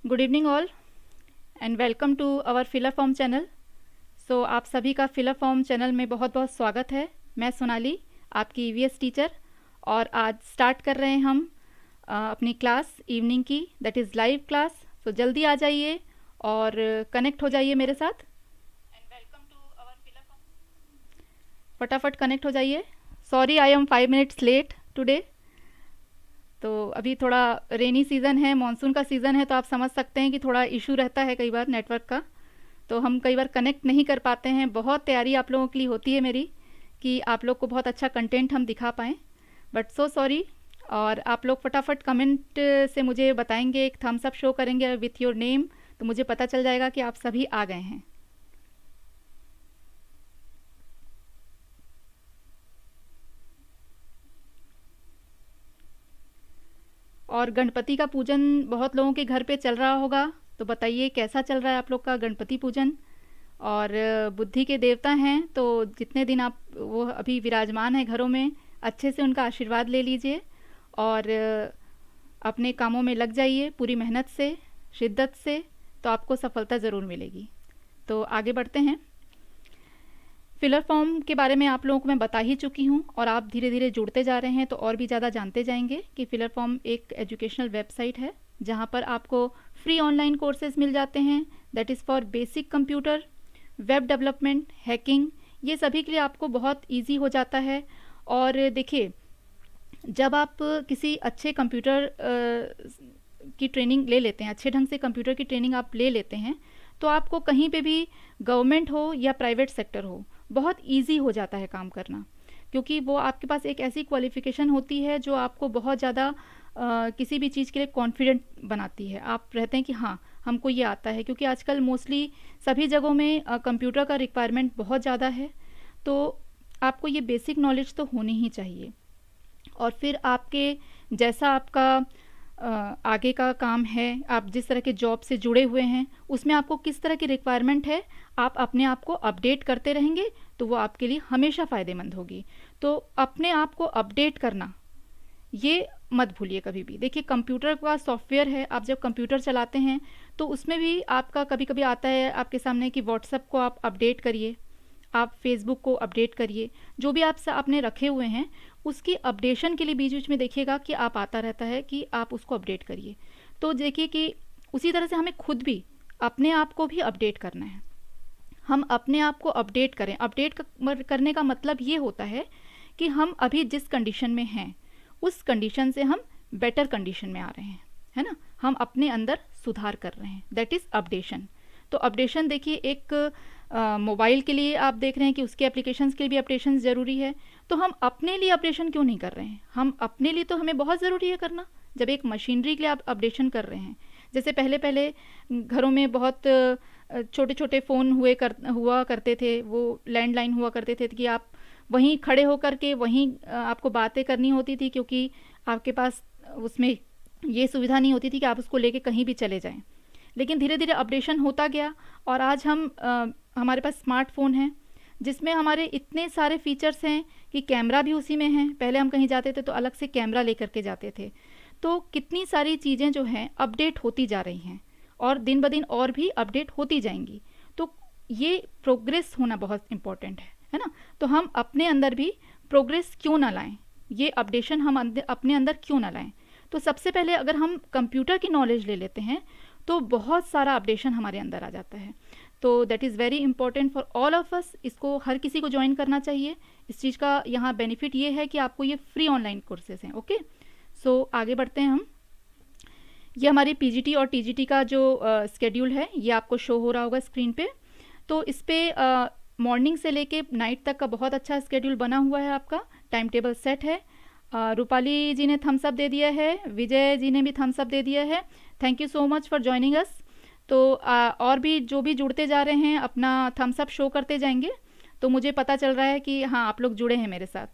Good evening all and welcome to our filler form channel. So आप सभी का filler form channel में बहुत बहुत स्वागत है। मैं सोनाली, आपकी ईवीएस टीचर, और आज स्टार्ट कर रहे हैं हम अपनी क्लास इवनिंग की, that is live class. So जल्दी आ जाइए और कनेक्ट हो जाइए मेरे साथ and welcome to our filler form. फटाफट कनेक्ट हो जाइए। Sorry I am 5 minutes late today. तो अभी थोड़ा रेनी सीज़न है, मानसून का सीज़न है, तो आप समझ सकते हैं कि थोड़ा इशू रहता है कई बार नेटवर्क का, तो हम कई बार कनेक्ट नहीं कर पाते हैं। बहुत तैयारी आप लोगों के लिए होती है मेरी कि आप लोग को बहुत अच्छा कंटेंट हम दिखा पाएँ, बट सो सॉरी। और आप लोग फटाफट कमेंट से मुझे बताएंगे, एक थम्स अप शो करेंगे विथ योर नेम, तो मुझे पता चल जाएगा कि आप सभी आ गए हैं। और गणपति का पूजन बहुत लोगों के घर पे चल रहा होगा, तो बताइए कैसा चल रहा है आप लोग का गणपति पूजन। और बुद्धि के देवता हैं, तो जितने दिन आप वो अभी विराजमान है घरों में, अच्छे से उनका आशीर्वाद ले लीजिए और अपने कामों में लग जाइए पूरी मेहनत से, शिद्दत से, तो आपको सफलता ज़रूर मिलेगी। तो आगे बढ़ते हैं। फिलर फॉर्म के बारे में आप लोगों को मैं बता ही चुकी हूँ, और आप धीरे धीरे जुड़ते जा रहे हैं तो और भी ज़्यादा जानते जाएंगे कि फिलर फॉर्म एक एजुकेशनल वेबसाइट है जहाँ पर आपको फ्री ऑनलाइन कोर्सेज मिल जाते हैं, that is for basic computer, web development, hacking, ये सभी के लिए आपको बहुत ईजी हो जाता है। और देखिए, जब आप किसी अच्छे कंप्यूटर की ट्रेनिंग ले लेते हैं, अच्छे ढंग से कंप्यूटर की ट्रेनिंग आप ले लेते हैं, तो आपको कहीं पे भी गवर्नमेंट हो या प्राइवेट सेक्टर हो, बहुत इजी हो जाता है काम करना, क्योंकि वो आपके पास एक ऐसी क्वालिफिकेशन होती है जो आपको बहुत ज़्यादा किसी भी चीज़ के लिए कॉन्फिडेंट बनाती है। आप रहते हैं कि हाँ, हमको ये आता है, क्योंकि आजकल मोस्टली सभी जगहों में कंप्यूटर का रिक्वायरमेंट बहुत ज़्यादा है, तो आपको ये बेसिक नॉलेज तो होनी ही चाहिए। और फिर आपके जैसा आपका आगे का काम है, आप जिस तरह के जॉब से जुड़े हुए हैं, उसमें आपको किस तरह की रिक्वायरमेंट है, आप अपने आप को अपडेट करते रहेंगे तो वो आपके लिए हमेशा फ़ायदेमंद होगी। तो अपने आप को अपडेट करना ये मत भूलिए कभी भी। देखिए, कंप्यूटर का सॉफ्टवेयर है, आप जब कंप्यूटर चलाते हैं तो उसमें भी आपका कभी कभी आता है आपके सामने कि व्हाट्सएप को आप अपडेट करिए, आप फेसबुक को अपडेट करिए, जो भी आप आपने रखे हुए हैं उसकी अपडेशन के लिए बीच बीच में देखिएगा कि आप आता रहता है कि आप उसको अपडेट करिए। तो देखिए कि उसी तरह से हमें खुद भी अपने आप को भी अपडेट करना है। हम अपने आप को अपडेट करें। अपडेट करने का मतलब ये होता है कि हम अभी जिस कंडीशन में हैं उस कंडीशन से हम बेटर कंडीशन में आ रहे हैं, है ना, हम अपने अंदर सुधार कर रहे हैं, दैट इज़ अपडेशन। तो अपडेशन देखिए, एक मोबाइल के लिए आप देख रहे हैं कि उसके एप्लीकेशंस के लिए भी अपडेशन ज़रूरी है, तो हम अपने लिए अपडेशन क्यों नहीं कर रहे हैं? हम अपने लिए तो हमें बहुत ज़रूरी है करना। जब एक मशीनरी के लिए आप अपडेशन कर रहे हैं, जैसे पहले पहले घरों में बहुत छोटे छोटे फ़ोन हुआ करते थे, वो लैंडलाइन हुआ करते थे कि आप वहीं खड़े होकर के वहीं आपको बातें करनी होती थी, क्योंकि आपके पास उसमें ये सुविधा नहीं होती थी कि आप उसको लेके कहीं भी चले जाएं। लेकिन धीरे धीरे अपडेशन होता गया और आज हमारे पास स्मार्टफ़ोन है जिसमें हमारे इतने सारे फीचर्स हैं कि कैमरा भी उसी में है। पहले हम कहीं जाते थे तो अलग से कैमरा लेकर के जाते थे। तो कितनी सारी चीज़ें जो हैं अपडेट होती जा रही हैं और दिन ब दिन और भी अपडेट होती जाएंगी। तो ये प्रोग्रेस होना बहुत इम्पॉर्टेंट है ना। तो हम अपने अंदर भी प्रोग्रेस क्यों ना लाएं, ये अपडेशन हम अपने अंदर क्यों ना लाएं। तो सबसे पहले अगर हम कंप्यूटर की नॉलेज ले लेते हैं तो बहुत सारा अपडेशन हमारे अंदर आ जाता है। तो that is very important for all of us. इसको हर किसी को ज्वाइन करना चाहिए। इस चीज़ का यहाँ बेनिफिट ये है कि आपको ये फ्री ऑनलाइन कोर्सेज हैं। ओके, सो आगे बढ़ते हैं हम। ये हमारी पीजीटी और टीजीटी का जो स्केड्यूल है ये आपको शो हो रहा होगा स्क्रीन पे। तो इस पर मॉर्निंग से लेके नाइट तक का बहुत अच्छा स्केड्यूल बना हुआ है, आपका टाइम टेबल सेट है। रूपाली जी ने थम्स अप दे दिया है, विजय जी ने भी थम्स अप दे दिया है। Thank you so much for joining us. तो और भी जो भी जुड़ते जा रहे हैं अपना थम्स अप शो करते जाएंगे, तो मुझे पता चल रहा है कि हाँ, आप लोग जुड़े हैं मेरे साथ।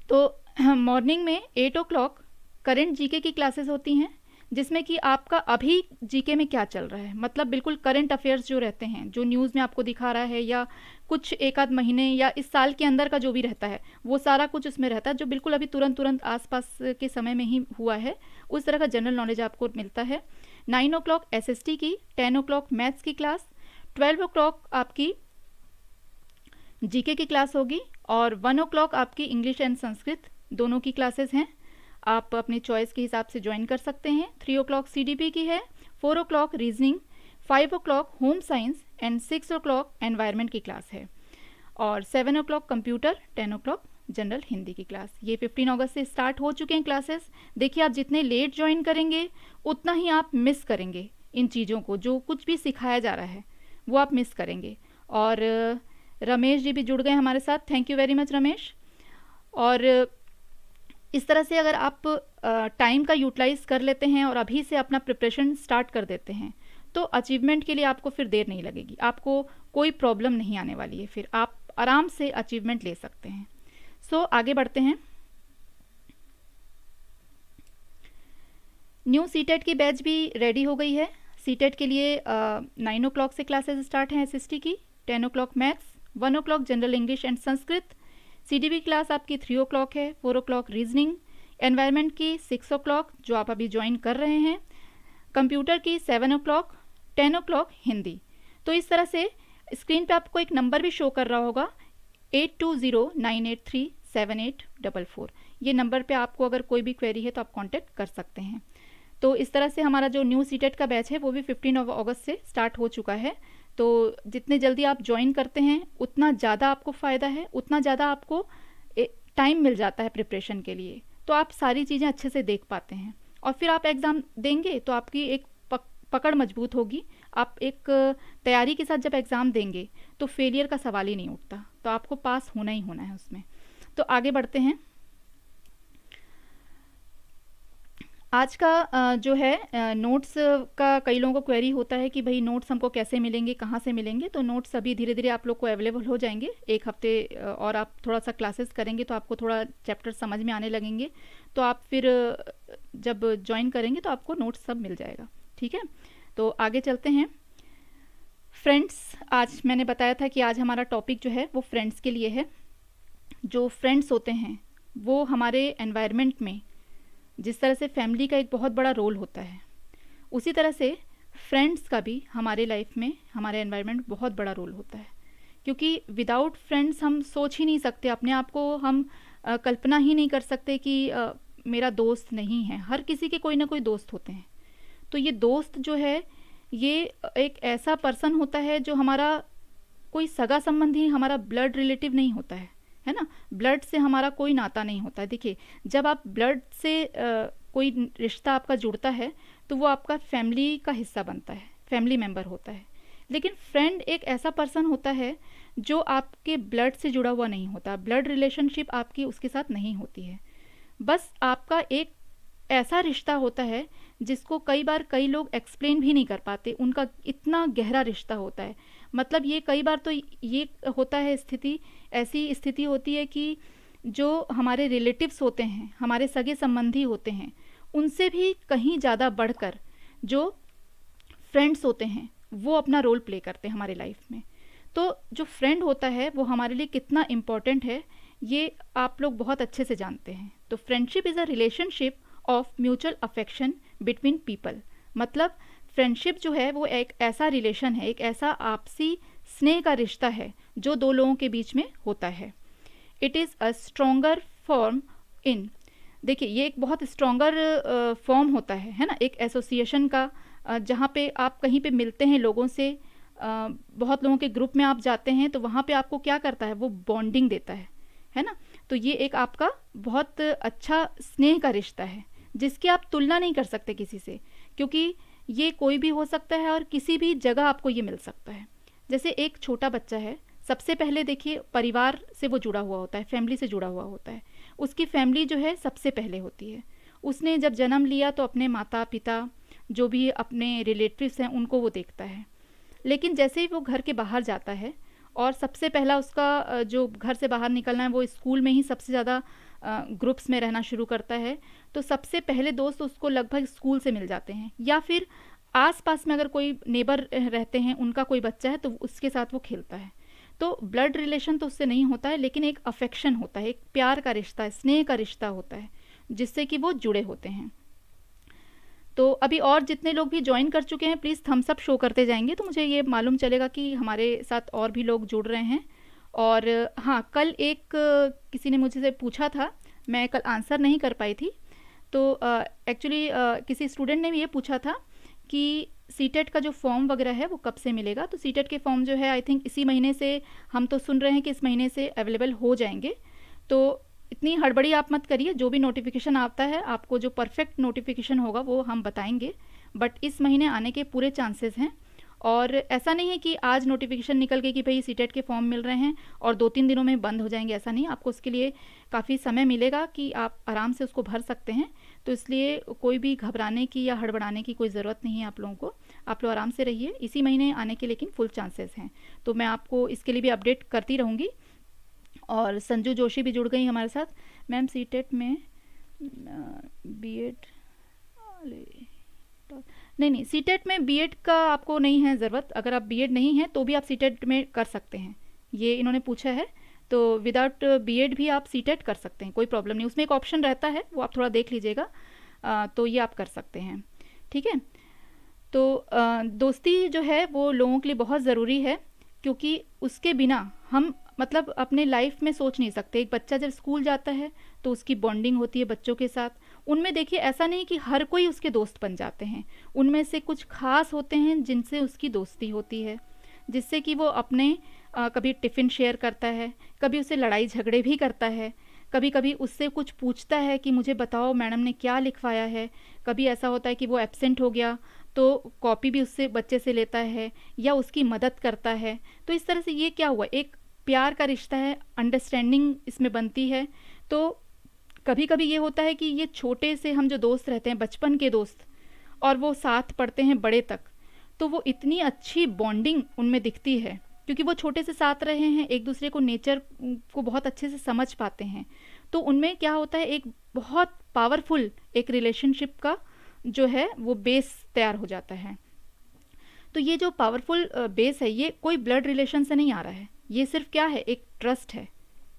तो मॉर्निंग में 8 o'clock करंट जीके की क्लासेस होती हैं, जिसमें कि आपका अभी जीके में क्या चल रहा है, मतलब बिल्कुल करंट अफेयर्स जो रहते हैं, जो न्यूज़ में आपको दिखा रहा है या कुछ एक आध महीने या इस साल के अंदर का जो भी रहता है वो सारा कुछ उसमें रहता है, जो बिल्कुल अभी तुरंत तुरंत आसपास के समय में ही हुआ है, उस तरह का जनरल नॉलेज आपको मिलता है। 9 o'clock SST की, 10 o'clock मैथ्स की क्लास, 12 o'clock आपकी जीके की क्लास होगी और 1 o'clock आपकी इंग्लिश एंड संस्कृत दोनों की क्लासेस हैं। आप अपनी चॉइस के हिसाब से ज्वाइन कर सकते हैं। 3 o'clock CDP की है, 4 o'clock reasoning, 5 o'clock home science and 6 o'clock environment की क्लास है और 7 o'clock computer, 10 o'clock general Hindi की क्लास। ये 15 अगस्त से स्टार्ट हो चुके हैं क्लासेस। देखिए, आप जितने लेट ज्वाइन करेंगे उतना ही आप मिस करेंगे इन चीज़ों को, जो कुछ भी सिखाया जा रहा है वो आप मिस करेंगे। और रमेश जी भी जुड़ गए हमारे साथ, thank you very much Ramesh. और इस तरह से अगर आप टाइम का यूटिलाइज कर लेते हैं और अभी से अपना प्रिपरेशन स्टार्ट कर देते हैं तो अचीवमेंट के लिए आपको फिर देर नहीं लगेगी, आपको कोई प्रॉब्लम नहीं आने वाली है, फिर आप आराम से अचीवमेंट ले सकते हैं। सो आगे बढ़ते हैं। न्यू सीटेट की बैच भी रेडी हो गई है। सीटेट के लिए 9 o'clock से क्लासेस स्टार्ट हैं SST की, 10 o'clock maths, 1 o'clock general English and Sanskrit, CDP class आपकी 3 o'clock है, 4 o'clock रीजनिंग, एनवायरनमेंट की 6 o'clock जो आप अभी ज्वाइन कर रहे हैं, कंप्यूटर की 7 o'clock, 10 o'clock हिंदी। तो इस तरह से स्क्रीन पे आपको एक नंबर भी शो कर रहा होगा 8209837844। ये नंबर पे आपको अगर कोई भी क्वेरी है तो आप कांटेक्ट कर सकते हैं। तो इस तरह से हमारा जो न्यू सीटेट का बैच है वो भी 15 अगस्त से स्टार्ट हो चुका है। तो जितने जल्दी आप ज्वाइन करते हैं उतना ज़्यादा आपको फ़ायदा है, उतना ज़्यादा आपको टाइम मिल जाता है प्रिपरेशन के लिए, तो आप सारी चीज़ें अच्छे से देख पाते हैं और फिर आप एग्ज़ाम देंगे तो आपकी एक पकड़ मजबूत होगी। आप एक तैयारी के साथ जब एग्ज़ाम देंगे तो फेलियर का सवाल ही नहीं उठता, तो आपको पास होना ही होना है उसमें। तो आगे बढ़ते हैं। आज का जो है नोट्स का कई लोगों को क्वेरी होता है कि भाई नोट्स हमको कैसे मिलेंगे, कहाँ से मिलेंगे। तो नोट्स अभी धीरे धीरे आप लोग को अवेलेबल हो जाएंगे, एक हफ्ते और आप थोड़ा सा क्लासेस करेंगे तो आपको थोड़ा चैप्टर समझ में आने लगेंगे, तो आप फिर जब ज्वाइन करेंगे तो आपको नोट्स सब मिल जाएगा। ठीक है, तो आगे चलते हैं। फ्रेंड्स, आज मैंने बताया था कि आज हमारा टॉपिक जो है वो फ्रेंड्स के लिए है। जो फ्रेंड्स होते हैं वो हमारे एनवायरनमेंट में जिस तरह से फैमिली का एक बहुत बड़ा रोल होता है, उसी तरह से फ्रेंड्स का भी हमारे लाइफ में, हमारे एनवायरनमेंट में बहुत बड़ा रोल होता है। क्योंकि विदाउट फ्रेंड्स हम सोच ही नहीं सकते, अपने आप को हम कल्पना ही नहीं कर सकते कि मेरा दोस्त नहीं है। हर किसी के कोई ना कोई दोस्त होते हैं। तो ये दोस्त जो है ये एक ऐसा पर्सन होता है जो हमारा कोई सगा संबंधी, हमारा ब्लड रिलेटिव नहीं होता है ना। ब्लड से हमारा कोई नाता नहीं होता है। देखिए, जब आप ब्लड से कोई रिश्ता आपका जुड़ता है तो वो आपका फैमिली का हिस्सा बनता है, फैमिली मेम्बर होता है। लेकिन फ्रेंड एक ऐसा पर्सन होता है जो आपके ब्लड से जुड़ा हुआ नहीं होता, ब्लड रिलेशनशिप आपकी उसके साथ नहीं होती है। बस आपका एक ऐसा रिश्ता होता है जिसको कई बार कई लोग एक्सप्लेन भी नहीं कर पाते, उनका इतना गहरा रिश्ता होता है। मतलब ये कई बार तो ये होता है स्थिति, ऐसी स्थिति होती है कि जो हमारे रिलेटिव्स होते हैं, हमारे सगे संबंधी होते हैं, उनसे भी कहीं ज़्यादा बढ़कर जो फ्रेंड्स होते हैं वो अपना रोल प्ले करते हैं हमारे लाइफ में। तो जो फ्रेंड होता है वो हमारे लिए कितना इम्पोर्टेंट है ये आप लोग बहुत अच्छे से जानते हैं। तो friendship is a relationship of mutual affection between people. मतलब फ्रेंडशिप जो है वो एक ऐसा रिलेशन है, एक ऐसा आपसी स्नेह का रिश्ता है जो दो लोगों के बीच में होता है। It is a stronger form in, देखिए ये एक बहुत स्ट्रॉन्गर फॉर्म होता है ना, एक एसोसिएशन का, जहाँ पे आप कहीं पे मिलते हैं लोगों से, बहुत लोगों के ग्रुप में आप जाते हैं तो वहाँ पे आपको क्या करता है, वो बॉन्डिंग देता है ना। तो ये एक आपका बहुत अच्छा स्नेह का रिश्ता है जिसकी आप तुलना नहीं कर सकते किसी से, क्योंकि ये कोई भी हो सकता है और किसी भी जगह आपको ये मिल सकता है। जैसे एक छोटा बच्चा है, सबसे पहले देखिए परिवार से वो जुड़ा हुआ होता है, फैमिली से जुड़ा हुआ होता है। उसकी फैमिली जो है सबसे पहले होती है। उसने जब जन्म लिया तो अपने माता पिता, जो भी अपने रिलेटिव्स हैं, उनको वो देखता है। लेकिन जैसे ही वो घर के बाहर जाता है और सबसे पहला उसका जो घर से बाहर निकलना है वो स्कूल में ही सबसे ज़्यादा ग्रुप्स में रहना शुरू करता है, तो सबसे पहले दोस्त उसको लगभग स्कूल से मिल जाते हैं, या फिर आसपास में अगर कोई नेबर रहते हैं उनका कोई बच्चा है तो उसके साथ वो खेलता है। तो ब्लड रिलेशन तो उससे नहीं होता है, लेकिन एक अफेक्शन होता है, एक प्यार का रिश्ता है, स्नेह का रिश्ता होता है जिससे कि वो जुड़े होते हैं। तो अभी और जितने लोग भी ज्वाइन कर चुके हैं प्लीज़ थम्स अप शो करते जाएंगे, तो मुझे ये मालूम चलेगा कि हमारे साथ और भी लोग जुड़ रहे हैं। और हाँ, कल एक किसी ने मुझसे पूछा था, मैं कल आंसर नहीं कर पाई थी। तो एक्चुअली किसी स्टूडेंट ने भी ये पूछा था कि सीटेट का जो फॉर्म वगैरह है वो कब से मिलेगा। तो सीटेट के फॉर्म जो है आई थिंक इसी महीने से, हम तो सुन रहे हैं कि इस महीने से अवेलेबल हो जाएंगे। तो इतनी हड़बड़ी आप मत करिए, जो भी नोटिफिकेशन आता है आपको जो परफेक्ट नोटिफिकेशन होगा वो हम बताएंगे, बट इस महीने आने के पूरे चांसेस हैं। और ऐसा नहीं है कि आज नोटिफिकेशन निकल गई कि भाई सीटेट के फॉर्म मिल रहे हैं और 2-3 दिनों में बंद हो जाएंगे, ऐसा नहीं। आपको उसके लिए काफ़ी समय मिलेगा कि आप आराम से उसको भर सकते हैं। तो इसलिए कोई भी घबराने की या हड़बड़ाने की कोई ज़रूरत नहीं है आप लोगों को। आप लोग आराम से रहिए, इसी महीने आने के लेकिन फुल चांसेस हैं। तो मैं आपको इसके लिए भी अपडेट करती रहूँगी। और संजू जोशी भी जुड़ गई हमारे साथ। मैम सीटेट में बीएड, नहीं नहीं, सीटेट में बीएड का आपको नहीं है ज़रूरत। अगर आप बीएड नहीं हैं तो भी आप सीटेट में कर सकते हैं, ये इन्होंने पूछा है। तो विदाउट बीएड भी आप सीटेट कर सकते हैं, कोई प्रॉब्लम नहीं। उसमें एक ऑप्शन रहता है, वो आप थोड़ा देख लीजिएगा। तो ये आप कर सकते हैं, ठीक है। तो दोस्ती जो है वो लोगों के लिए बहुत ज़रूरी है, क्योंकि उसके बिना हम मतलब अपने लाइफ में सोच नहीं सकते। एक बच्चा जब स्कूल जाता है तो उसकी बॉन्डिंग होती है बच्चों के साथ। उनमें देखिए ऐसा नहीं कि हर कोई उसके दोस्त बन जाते हैं, उनमें से कुछ खास होते हैं जिनसे उसकी दोस्ती होती है, जिससे कि वो अपने कभी टिफ़िन शेयर करता है, कभी उससे लड़ाई झगड़े भी करता है, कभी कभी उससे कुछ पूछता है कि मुझे बताओ मैडम ने क्या लिखवाया है। कभी ऐसा होता है कि वो एब्सेंट हो गया तो कॉपी भी उससे बच्चे से लेता है या उसकी मदद करता है। तो इस तरह से ये क्या हुआ, एक प्यार का रिश्ता है, अंडरस्टैंडिंग इसमें बनती है। तो कभी कभी ये होता है कि ये छोटे से हम जो दोस्त रहते हैं, बचपन के दोस्त, और वो साथ पढ़ते हैं बड़े तक, तो वो इतनी अच्छी बॉन्डिंग उनमें दिखती है, क्योंकि वो छोटे से साथ रहे हैं, एक दूसरे को नेचर को बहुत अच्छे से समझ पाते हैं। तो उनमें क्या होता है, एक बहुत पावरफुल एक रिलेशनशिप का जो है वो बेस तैयार हो जाता है। तो ये जो पावरफुल बेस है, ये कोई ब्लड रिलेशन से नहीं आ रहा है, ये सिर्फ क्या है, एक ट्रस्ट है,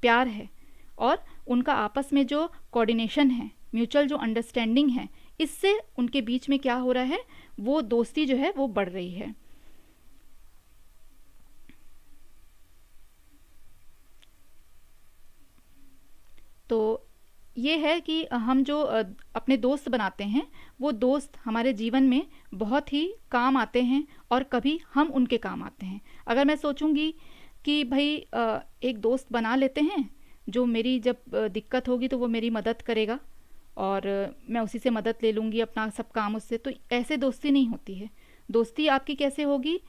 प्यार है, और उनका आपस में जो कोऑर्डिनेशन है, म्यूचुअल जो अंडरस्टैंडिंग है, इससे उनके बीच में क्या हो रहा है, वो दोस्ती जो है वो बढ़ रही है। तो ये है कि हम जो अपने दोस्त बनाते हैं, वो दोस्त हमारे जीवन में बहुत ही काम आते हैं और कभी हम उनके काम आते हैं। अगर मैं सोचूंगी कि भाई एक दोस्त बना लेते हैं जो मेरी जब दिक्कत होगी तो वो मेरी मदद करेगा और मैं उसी से मदद ले लूँगी अपना सब काम उससे, तो ऐसे दोस्ती नहीं होती है। दोस्ती आपकी कैसे होगी,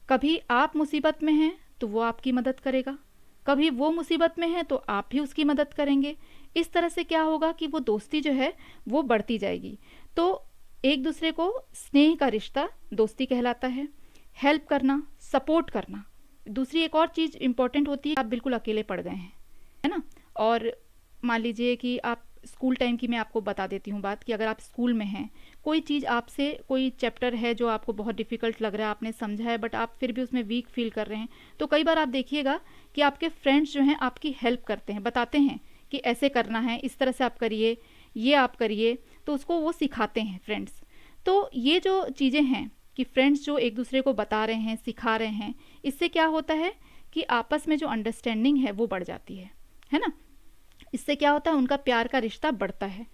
कभी आप मुसीबत में हैं तो वो आपकी मदद करेगा, कभी वो मुसीबत में है तो आप भी उसकी मदद करेंगे। इस तरह से क्या होगा कि वो दोस्ती जो है वो बढ़ती जाएगी। तो एक दूसरे को स्नेह का रिश्ता दोस्ती कहलाता है। हेल्प करना, सपोर्ट करना। दूसरी एक और चीज़ इंपॉर्टेंट होती है, आप बिल्कुल अकेले पड़ गए हैं, है ना। और मान लीजिए कि आप स्कूल टाइम की मैं आपको बता देती हूँ बात, कि अगर आप स्कूल में हैं, कोई चीज़ आपसे, कोई चैप्टर है जो आपको बहुत डिफ़िकल्ट लग रहा है, आपने समझा है बट आप फिर भी उसमें वीक फील कर रहे हैं, तो कई बार आप देखिएगा कि आपके फ्रेंड्स जो हैं आपकी हेल्प करते हैं, बताते हैं कि ऐसे करना है, इस तरह से आप करिए, ये आप करिए, तो उसको वो सिखाते हैं फ्रेंड्स। तो ये जो चीज़ें हैं कि फ्रेंड्स जो एक दूसरे को बता रहे हैं, सिखा रहे हैं, इससे क्या होता है कि आपस में जो अंडरस्टैंडिंग है वो बढ़ जाती है ना। इससे क्या होता है, उनका प्यार का रिश्ता बढ़ता है।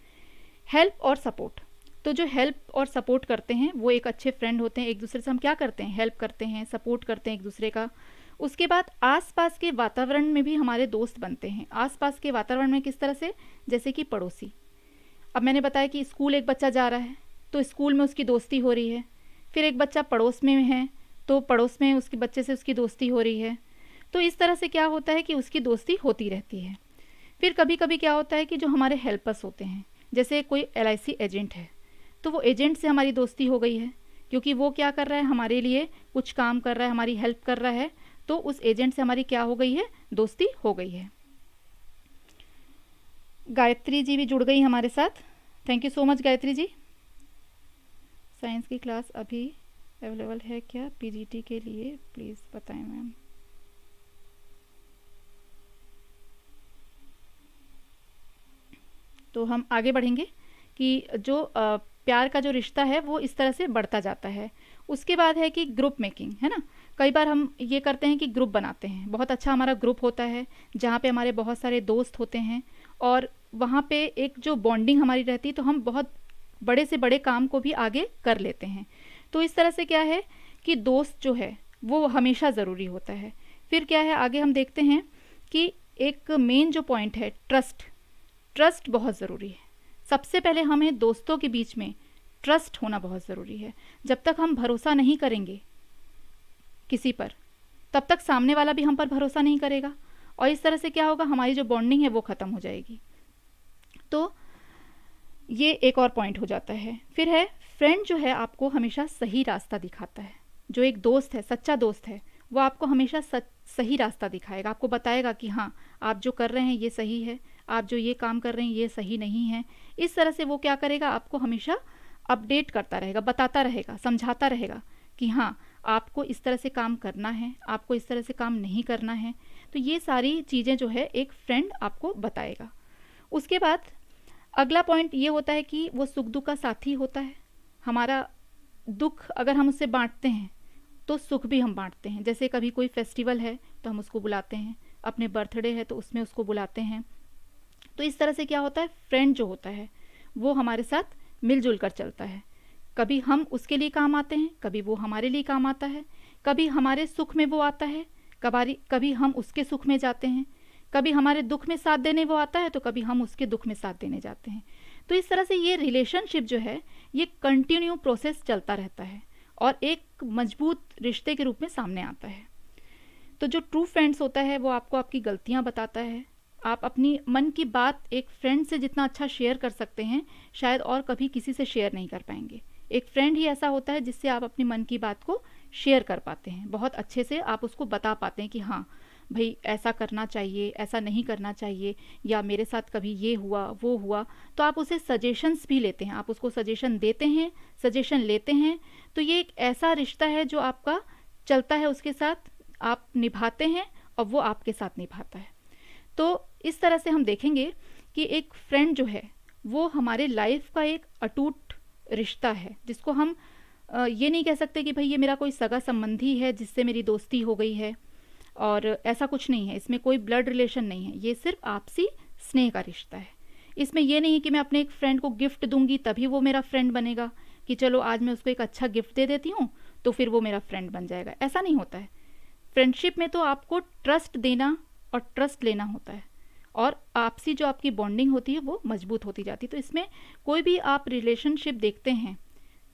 हेल्प और सपोर्ट, तो जो हेल्प और सपोर्ट करते हैं वो एक अच्छे फ्रेंड होते हैं। एक दूसरे से हम क्या करते हैं, हेल्प करते हैं, सपोर्ट करते हैं एक दूसरे का। उसके बाद आसपास के वातावरण में भी हमारे दोस्त बनते हैं। आसपास के वातावरण में किस तरह से, जैसे कि पड़ोसी। अब मैंने बताया कि स्कूल एक बच्चा जा रहा है तो स्कूल में उसकी दोस्ती हो रही है, फिर एक बच्चा पड़ोस में है तो पड़ोस में उसके बच्चे से उसकी दोस्ती हो रही है। तो इस तरह से क्या होता है कि उसकी दोस्ती होती रहती है। फिर कभी कभी क्या होता है कि जो हमारे हेल्पर्स होते हैं, जैसे कोई LIC एजेंट है, तो वो एजेंट से हमारी दोस्ती हो गई है, क्योंकि वो क्या कर रहा है, हमारे लिए कुछ काम कर रहा है, हमारी हेल्प कर रहा है, तो उस एजेंट से हमारी क्या हो गई है, दोस्ती हो गई है। गायत्री जी भी जुड़ गई हमारे साथ, thank you so much Gayatri ji. Science की क्लास अभी अवेलेबल है क्या PGT के लिए, प्लीज़ बताएं मैम। तो हम आगे बढ़ेंगे कि जो प्यार का जो रिश्ता है वो इस तरह से बढ़ता जाता है। उसके बाद है कि ग्रुप मेकिंग, है ना। कई बार हम ये करते हैं कि ग्रुप बनाते हैं, बहुत अच्छा हमारा ग्रुप होता है जहाँ पे हमारे बहुत सारे दोस्त होते हैं, और वहाँ पे एक जो बॉन्डिंग हमारी रहती है तो हम बहुत बड़े से बड़े काम को भी आगे कर लेते हैं। तो इस तरह से क्या है कि दोस्त जो है वो हमेशा ज़रूरी होता है। फिर क्या है, आगे हम देखते हैं कि एक मेन जो पॉइंट है, ट्रस्ट। ट्रस्ट बहुत ज़रूरी है। सबसे पहले हमें दोस्तों के बीच में ट्रस्ट होना बहुत ज़रूरी है। जब तक हम भरोसा नहीं करेंगे किसी पर, तब तक सामने वाला भी हम पर भरोसा नहीं करेगा, और इस तरह से क्या होगा, हमारी जो बॉन्डिंग है वो ख़त्म हो जाएगी। तो ये एक और पॉइंट हो जाता है। फिर है फ्रेंड जो है आपको हमेशा सही रास्ता दिखाता है। जो एक दोस्त है, सच्चा दोस्त है, वो आपको हमेशा सही रास्ता दिखाएगा, आपको बताएगा कि हाँ आप जो कर रहे हैं ये सही है, आप जो ये काम कर रहे हैं ये सही नहीं है। इस तरह से वो क्या करेगा, आपको हमेशा अपडेट करता रहेगा, बताता रहेगा, समझाता रहेगा कि हाँ आपको इस तरह से काम करना है, आपको इस तरह से काम नहीं करना है। तो ये सारी चीज़ें जो है एक फ्रेंड आपको बताएगा। उसके बाद अगला पॉइंट ये होता है कि वो सुख दुख का साथी होता है। हमारा दुख अगर हम उससे बांटते हैं तो सुख भी हम बांटते हैं। जैसे कभी कोई फेस्टिवल है तो हम उसको बुलाते हैं, अपने बर्थडे है तो उसमें उसको बुलाते हैं। तो इस तरह से क्या होता है, फ्रेंड जो होता है वो हमारे साथ मिलजुल कर चलता है। कभी हम उसके लिए काम आते हैं, कभी वो हमारे लिए काम आता है, कभी हमारे सुख में वो आता है, कभी हम उसके सुख में जाते हैं, कभी हमारे दुख में साथ देने वो आता है तो कभी हम उसके दुख में साथ देने जाते हैं। तो इस तरह से ये रिलेशनशिप जो है ये कंटिन्यू प्रोसेस चलता रहता है और एक मजबूत रिश्ते के रूप में सामने आता है। तो जो ट्रू फ्रेंड्स होता है वो आपको आपकी गलतियां बताता है। आप अपनी मन की बात एक फ्रेंड से जितना अच्छा शेयर कर सकते हैं शायद और कभी किसी से शेयर नहीं कर पाएंगे। एक फ्रेंड ही ऐसा होता है जिससे आप अपनी मन की बात को शेयर कर पाते हैं, बहुत अच्छे से आप उसको बता पाते हैं कि हाँ भाई ऐसा करना चाहिए, ऐसा नहीं करना चाहिए, या मेरे साथ कभी ये हुआ वो हुआ। तो आप उसे सजेशंस भी लेते हैं, आप उसको सजेशन देते हैं, सजेशन लेते हैं। तो ये एक ऐसा रिश्ता है जो आपका चलता है, उसके साथ आप निभाते हैं और वो आपके साथ निभाता है। तो इस तरह से हम देखेंगे कि एक फ्रेंड जो है वो हमारे लाइफ का एक अटूट रिश्ता है, जिसको हम ये नहीं कह सकते कि भाई ये मेरा कोई सगा संबंधी है जिससे मेरी दोस्ती हो गई है, और ऐसा कुछ नहीं है। इसमें कोई ब्लड रिलेशन नहीं है, ये सिर्फ आपसी स्नेह का रिश्ता है। इसमें यह नहीं है कि मैं अपने एक फ्रेंड को गिफ्ट दूंगी तभी वो मेरा फ्रेंड बनेगा, कि चलो आज मैं उसको एक अच्छा गिफ्ट दे देती हूँ तो फिर वो मेरा फ्रेंड बन जाएगा। ऐसा नहीं होता है। फ्रेंडशिप में तो आपको ट्रस्ट देना और ट्रस्ट लेना होता है, और आपसी जो आपकी बॉन्डिंग होती है वो मजबूत होती जाती है। तो इसमें कोई भी आप रिलेशनशिप देखते हैं,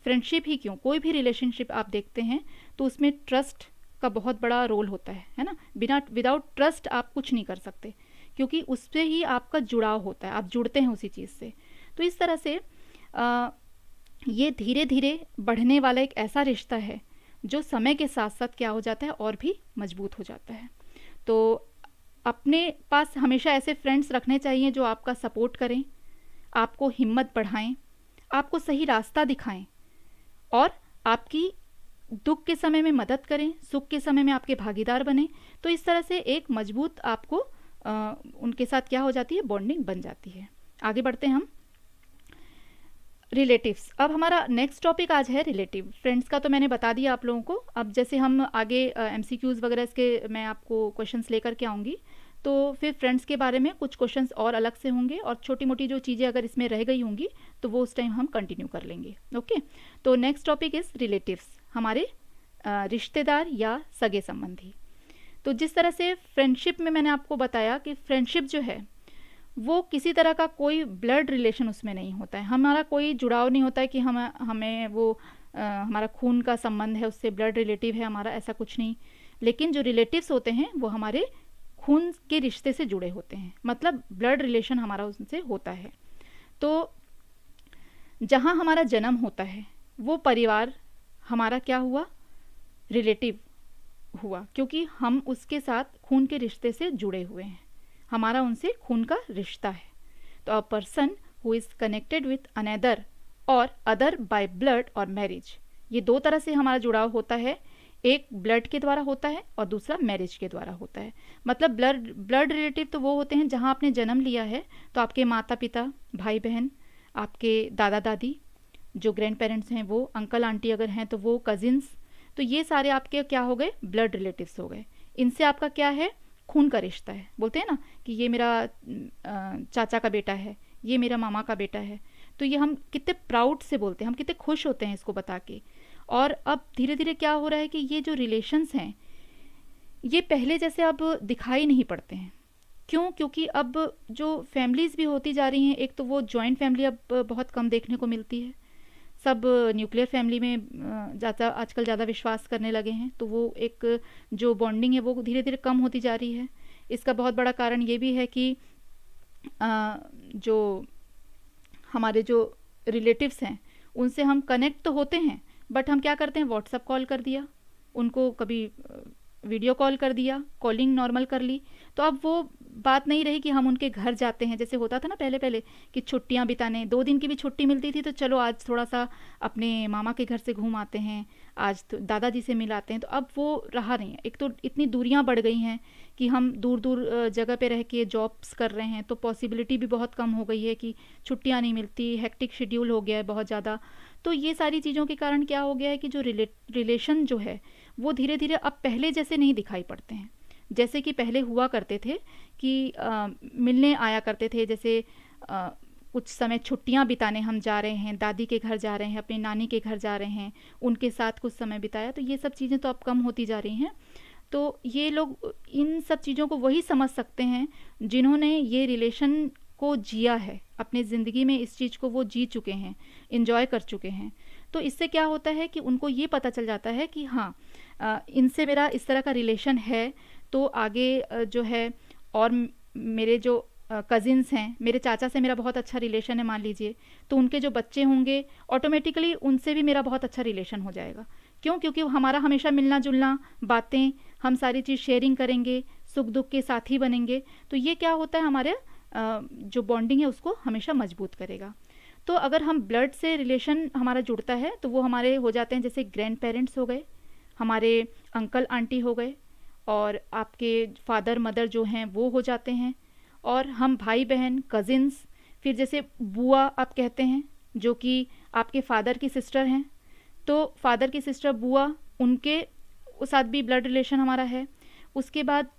फ्रेंडशिप ही क्यों, कोई भी रिलेशनशिप आप देखते हैं तो उसमें ट्रस्ट का बहुत बड़ा रोल होता है ना। विदाउट ट्रस्ट आप कुछ नहीं कर सकते, क्योंकि उससे ही आपका जुड़ाव होता है, आप जुड़ते हैं उसी चीज़ से। तो इस तरह से ये धीरे धीरे बढ़ने वाला एक ऐसा रिश्ता है जो समय के साथ साथ क्या हो जाता है और भी मजबूत हो जाता है। तो अपने पास हमेशा ऐसे फ्रेंड्स रखने चाहिए जो आपका सपोर्ट करें, आपको हिम्मत बढ़ाएं, आपको सही रास्ता दिखाएं और आपकी दुख के समय में मदद करें, सुख के समय में आपके भागीदार बने। तो इस तरह से एक मजबूत आपको उनके साथ क्या हो जाती है, बॉन्डिंग बन जाती है। आगे बढ़ते हैं हम रिलेटिव्स। अब हमारा नेक्स्ट टॉपिक आज है रिलेटिव। फ्रेंड्स का तो मैंने बता दिया आप लोगों को। अब जैसे हम आगे एमसीक्यूज़ वगैरह इसके मैं आपको क्वेश्चंस लेकर के आऊँगी, तो फिर फ्रेंड्स के बारे में कुछ क्वेश्चंस और अलग से होंगे, और छोटी मोटी जो चीज़ें अगर इसमें रह गई होंगी तो वो उस टाइम हम कंटिन्यू कर लेंगे। ओके, तो नेक्स्ट टॉपिक इज़ रिलेटिव्स, हमारे रिश्तेदार या सगे संबंधी। तो जिस तरह से फ्रेंडशिप में मैंने आपको बताया कि फ्रेंडशिप जो है वो किसी तरह का कोई ब्लड रिलेशन उसमें नहीं होता है, हमारा कोई जुड़ाव नहीं होता है कि हमें वो हमारा खून का संबंध है उससे, ब्लड रिलेटिव है हमारा, ऐसा कुछ नहीं। लेकिन जो रिलेटिव्स होते हैं वो हमारे खून के रिश्ते से जुड़े होते हैं, मतलब ब्लड रिलेशन हमारा उनसे होता है। तो जहाँ हमारा जन्म होता है वो परिवार हमारा क्या हुआ, रिलेटिव हुआ, क्योंकि हम उसके साथ खून के रिश्ते से जुड़े हुए हैं, हमारा उनसे खून का रिश्ता है। तो a person who is connected with another और अदर बाय ब्लड और मैरिज, ये दो तरह से हमारा जुड़ाव होता है, एक ब्लड के द्वारा होता है और दूसरा मैरिज के द्वारा होता है। मतलब ब्लड रिलेटिव तो वो होते हैं जहाँ आपने जन्म लिया है, तो आपके माता पिता, भाई बहन, आपके दादा दादी, जो ग्रैंड पेरेंट्स हैं वो, अंकल आंटी अगर हैं तो वो, कजिन्स, तो ये सारे आपके क्या हो गए, ब्लड रिलेटिव्स हो गए। इनसे आपका क्या है, खून का रिश्ता है। बोलते हैं ना कि ये मेरा चाचा का बेटा है, ये मेरा मामा का बेटा है। तो ये हम कितने प्राउड से बोलते हैं, हम कितने खुश होते हैं इसको बता के। और अब धीरे धीरे क्या हो रहा है कि ये जो रिलेशंस हैं ये पहले जैसे अब दिखाई नहीं पड़ते हैं। क्यों? क्योंकि अब जो फैमिलीज़ भी होती जा रही हैं, एक तो वो जॉइंट फैमिली अब बहुत कम देखने को मिलती है, सब न्यूक्लियर फैमिली में ज़्यादा आजकल ज़्यादा विश्वास करने लगे हैं। तो वो एक जो बॉन्डिंग है वो धीरे धीरे कम होती जा रही है। इसका बहुत बड़ा कारण ये भी है कि जो हमारे जो रिलेटिव्स हैं उनसे हम कनेक्ट तो होते हैं, बट हम क्या करते हैं, व्हाट्सअप कॉल कर दिया उनको, कभी वीडियो कॉल कर दिया, कॉलिंग नॉर्मल कर ली। तो अब वो बात नहीं रही कि हम उनके घर जाते हैं, जैसे होता था ना पहले पहले कि छुट्टियां बिताने, 2 दिन की भी छुट्टी मिलती थी तो चलो आज थोड़ा सा अपने मामा के घर से घूम आते हैं, आज तो दादाजी से मिलाते हैं। तो अब वो रहा नहीं है। एक तो इतनी दूरियां बढ़ गई हैं कि हम दूर दूर जगह पे रह के जॉब्स कर रहे हैं, तो पॉसिबिलिटी भी बहुत कम हो गई है कि छुट्टियां नहीं मिलती, हेक्टिक शेड्यूल हो गया है बहुत ज़्यादा। तो ये सारी चीज़ों के कारण क्या हो गया है कि जो रिलेशन जो है वो धीरे धीरे अब पहले जैसे नहीं दिखाई पड़ते हैं। जैसे कि पहले हुआ करते थे कि मिलने आया करते थे, जैसे कुछ समय छुट्टियां बिताने हम जा रहे हैं, दादी के घर जा रहे हैं, अपनी नानी के घर जा रहे हैं, उनके साथ कुछ समय बिताया। तो ये सब चीज़ें तो अब कम होती जा रही हैं। तो ये लोग इन सब चीज़ों को वही समझ सकते हैं जिन्होंने ये रिलेशन को जिया है, अपने ज़िंदगी में इस चीज़ को वो जी चुके हैं, इन्जॉय कर चुके हैं। तो इससे क्या होता है कि उनको ये पता चल जाता है कि हाँ, इनसे मेरा इस तरह का रिलेशन है, तो आगे जो है, और मेरे जो कज़िन्स हैं, मेरे चाचा से मेरा बहुत अच्छा रिलेशन है मान लीजिए, तो उनके जो बच्चे होंगे ऑटोमेटिकली उनसे भी मेरा बहुत अच्छा रिलेशन हो जाएगा। क्यों? क्योंकि हमारा हमेशा मिलना जुलना, बातें, हम सारी चीज़ शेयरिंग करेंगे, सुख दुख के साथी बनेंगे। तो ये क्या होता है, हमारे जो बॉन्डिंग है उसको हमेशा मजबूत करेगा। तो अगर हम ब्लड से रिलेशन हमारा जुड़ता है तो वो हमारे हो जाते हैं, जैसे ग्रैंड पेरेंट्स हो गए, हमारे अंकल आंटी हो गए, और आपके फादर मदर जो हैं वो हो जाते हैं, और हम भाई बहन, कज़िन्स, फिर जैसे बुआ आप कहते हैं जो कि आपके फादर की सिस्टर हैं, तो फादर की सिस्टर बुआ, उनके साथ भी ब्लड रिलेशन हमारा है। उसके बाद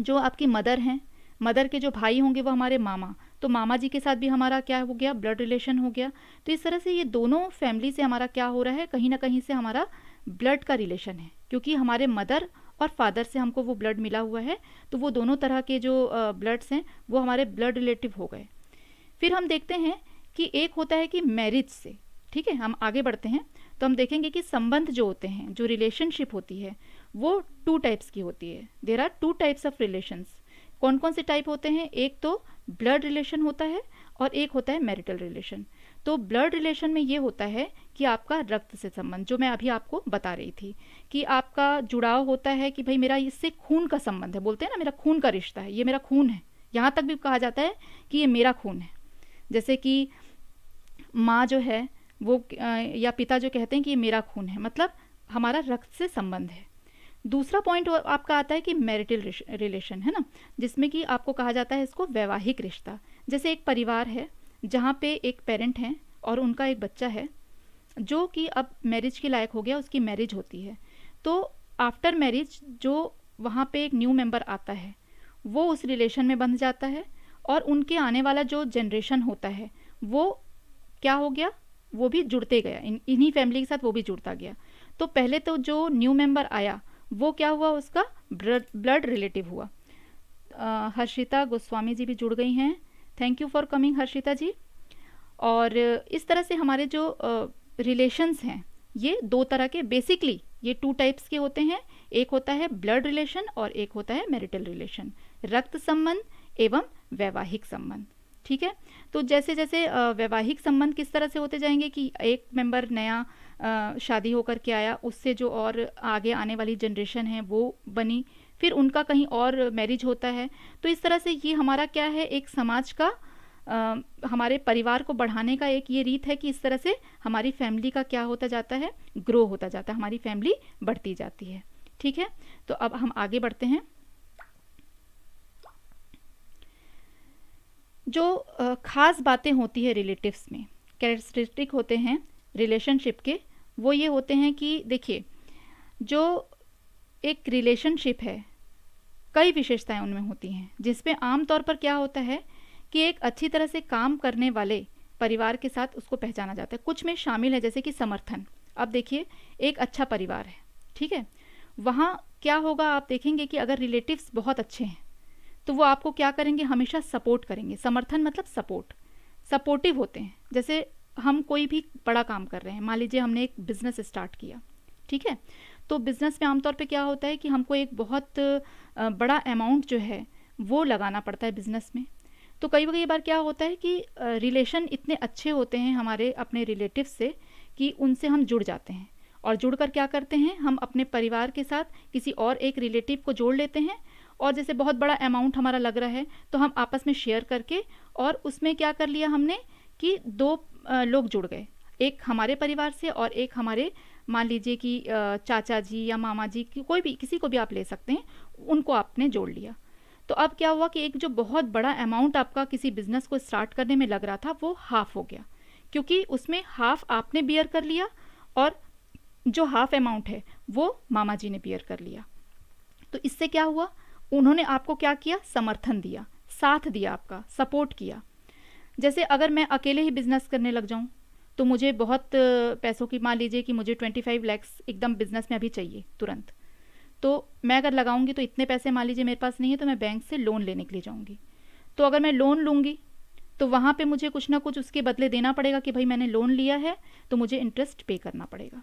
जो आपकी मदर हैं, मदर के जो भाई होंगे वो हमारे मामा, तो मामा जी के साथ भी हमारा क्या हो गया, ब्लड रिलेशन हो गया। तो इस तरह से ये दोनों फैमिली से हमारा क्या हो रहा है, कहीं ना कहीं से हमारा ब्लड का रिलेशन है, क्योंकि हमारे मदर और फादर से हमको वो ब्लड मिला हुआ है। तो वो दोनों तरह के जो ब्लड्स हैं वो हमारे ब्लड रिलेटिव हो गए। फिर हम देखते हैं कि एक होता है कि मैरिज से, ठीक है, हम आगे बढ़ते हैं तो हम देखेंगे कि संबंध जो होते हैं, जो रिलेशनशिप होती है वो 2 टाइप्स की होती है। There are 2 types of relations. कौन कौन से टाइप होते हैं? एक तो ब्लड रिलेशन होता है और एक होता है मैरिटल रिलेशन। तो ब्लड रिलेशन में ये होता है कि आपका रक्त से संबंध, जो मैं अभी आपको बता रही थी कि आपका जुड़ाव होता है कि भाई मेरा इससे खून का संबंध है। बोलते हैं ना मेरा खून का रिश्ता है, ये मेरा खून है। यहाँ तक भी कहा जाता है कि ये मेरा खून है। जैसे कि माँ जो है वो या पिता जो कहते हैं कि ये मेरा खून है, मतलब हमारा रक्त से संबंध है। दूसरा पॉइंट आपका आता है कि मैरिटल रिलेशन, है ना, जिसमें कि आपको कहा जाता है इसको वैवाहिक रिश्ता। जैसे एक परिवार है जहाँ पे एक पेरेंट हैं और उनका एक बच्चा है जो कि अब मैरिज के लायक हो गया, उसकी मैरिज होती है। तो आफ्टर मैरिज जो वहाँ पे एक न्यू मेंबर आता है वो उस रिलेशन में बंध जाता है, और उनके आने वाला जो जनरेशन होता है वो क्या हो गया, वो भी जुड़ते गया, इन्हीं फैमिली के साथ वो भी जुड़ता गया। तो पहले तो जो न्यू मेंबर आया वो क्या हुआ, उसका ब्लड रिलेटिव हुआ। हर्षिता गोस्वामी जी भी जुड़ गई हैं, thank you for coming Harshita ji. और इस तरह से हमारे जो रिलेशंस हैं ये 2 तरह के, बेसिकली ये 2 टाइप्स के होते हैं। एक होता है ब्लड रिलेशन और एक होता है मैरिटल रिलेशन, रक्त संबंध एवं वैवाहिक संबंध। ठीक है, तो जैसे जैसे वैवाहिक संबंध किस तरह से होते जाएंगे कि एक मेंबर नया शादी होकर के आया, उससे जो और आगे आने वाली जनरेशन है वो बनी, फिर उनका कहीं और मैरिज होता है। तो इस तरह से ये हमारा क्या है, एक समाज का हमारे परिवार को बढ़ाने का एक ये रीत है कि इस तरह से हमारी फैमिली का क्या होता जाता है, ग्रो होता जाता है, हमारी फैमिली बढ़ती जाती है। ठीक है, तो अब हम आगे बढ़ते हैं। जो खास बातें होती है रिलेटिव्स में, कैरेक्टरिस्टिक होते हैं रिलेशनशिप के, वो ये होते हैं कि देखिए, जो एक रिलेशनशिप है कई विशेषताएं उनमें होती हैं, जिसमें आमतौर पर क्या होता है कि एक अच्छी तरह से काम करने वाले परिवार के साथ उसको पहचाना जाता है। कुछ में शामिल है जैसे कि समर्थन। अब देखिए, एक अच्छा परिवार है, ठीक है, वहाँ क्या होगा, आप देखेंगे कि अगर रिलेटिव्स बहुत अच्छे हैं तो वो आपको क्या करेंगे, हमेशा सपोर्ट करेंगे। समर्थन मतलब सपोर्ट, सपोर्टिव होते हैं। जैसे हम कोई भी बड़ा काम कर रहे हैं, मान लीजिए हमने एक बिजनेस स्टार्ट किया, ठीक है, तो बिजनेस में आमतौर पे क्या होता है कि हमको एक बहुत बड़ा अमाउंट जो है वो लगाना पड़ता है बिजनेस में। तो कई बार क्या होता है कि रिलेशन इतने अच्छे होते हैं हमारे अपने रिलेटिव से कि उनसे हम जुड़ जाते हैं, और जुड़कर क्या करते हैं, हम अपने परिवार के साथ किसी और एक रिलेटिव को जोड़ लेते हैं, और जैसे बहुत बड़ा अमाउंट हमारा लग रहा है तो हम आपस में शेयर करके, और उसमें क्या कर लिया हमने कि दो लोग जुड़ गए, एक हमारे परिवार से और एक हमारे, मान लीजिए कि चाचा जी या मामा जी की, कोई भी, किसी को भी आप ले सकते हैं, उनको आपने जोड़ लिया। तो अब क्या हुआ कि एक जो बहुत बड़ा अमाउंट आपका किसी बिजनेस को स्टार्ट करने में लग रहा था वो हाफ हो गया, क्योंकि उसमें हाफ आपने बियर कर लिया और जो हाफ अमाउंट है वो मामा जी ने बियर कर लिया। तो इससे क्या हुआ, उन्होंने आपको क्या किया, समर्थन दिया, साथ दिया, आपका सपोर्ट किया। जैसे अगर मैं अकेले ही बिजनेस करने लग जाऊं तो मुझे बहुत पैसों की, मान लीजिए कि मुझे 25 लैक्स एकदम बिजनेस में अभी चाहिए तुरंत, तो मैं अगर लगाऊंगी तो इतने पैसे मान लीजिए मेरे पास नहीं है, तो मैं बैंक से लोन लेने के लिए जाऊंगी। तो अगर मैं लोन लूंगी तो वहाँ पे मुझे कुछ ना कुछ उसके बदले देना पड़ेगा कि भाई मैंने लोन लिया है तो मुझे इंटरेस्ट पे करना पड़ेगा।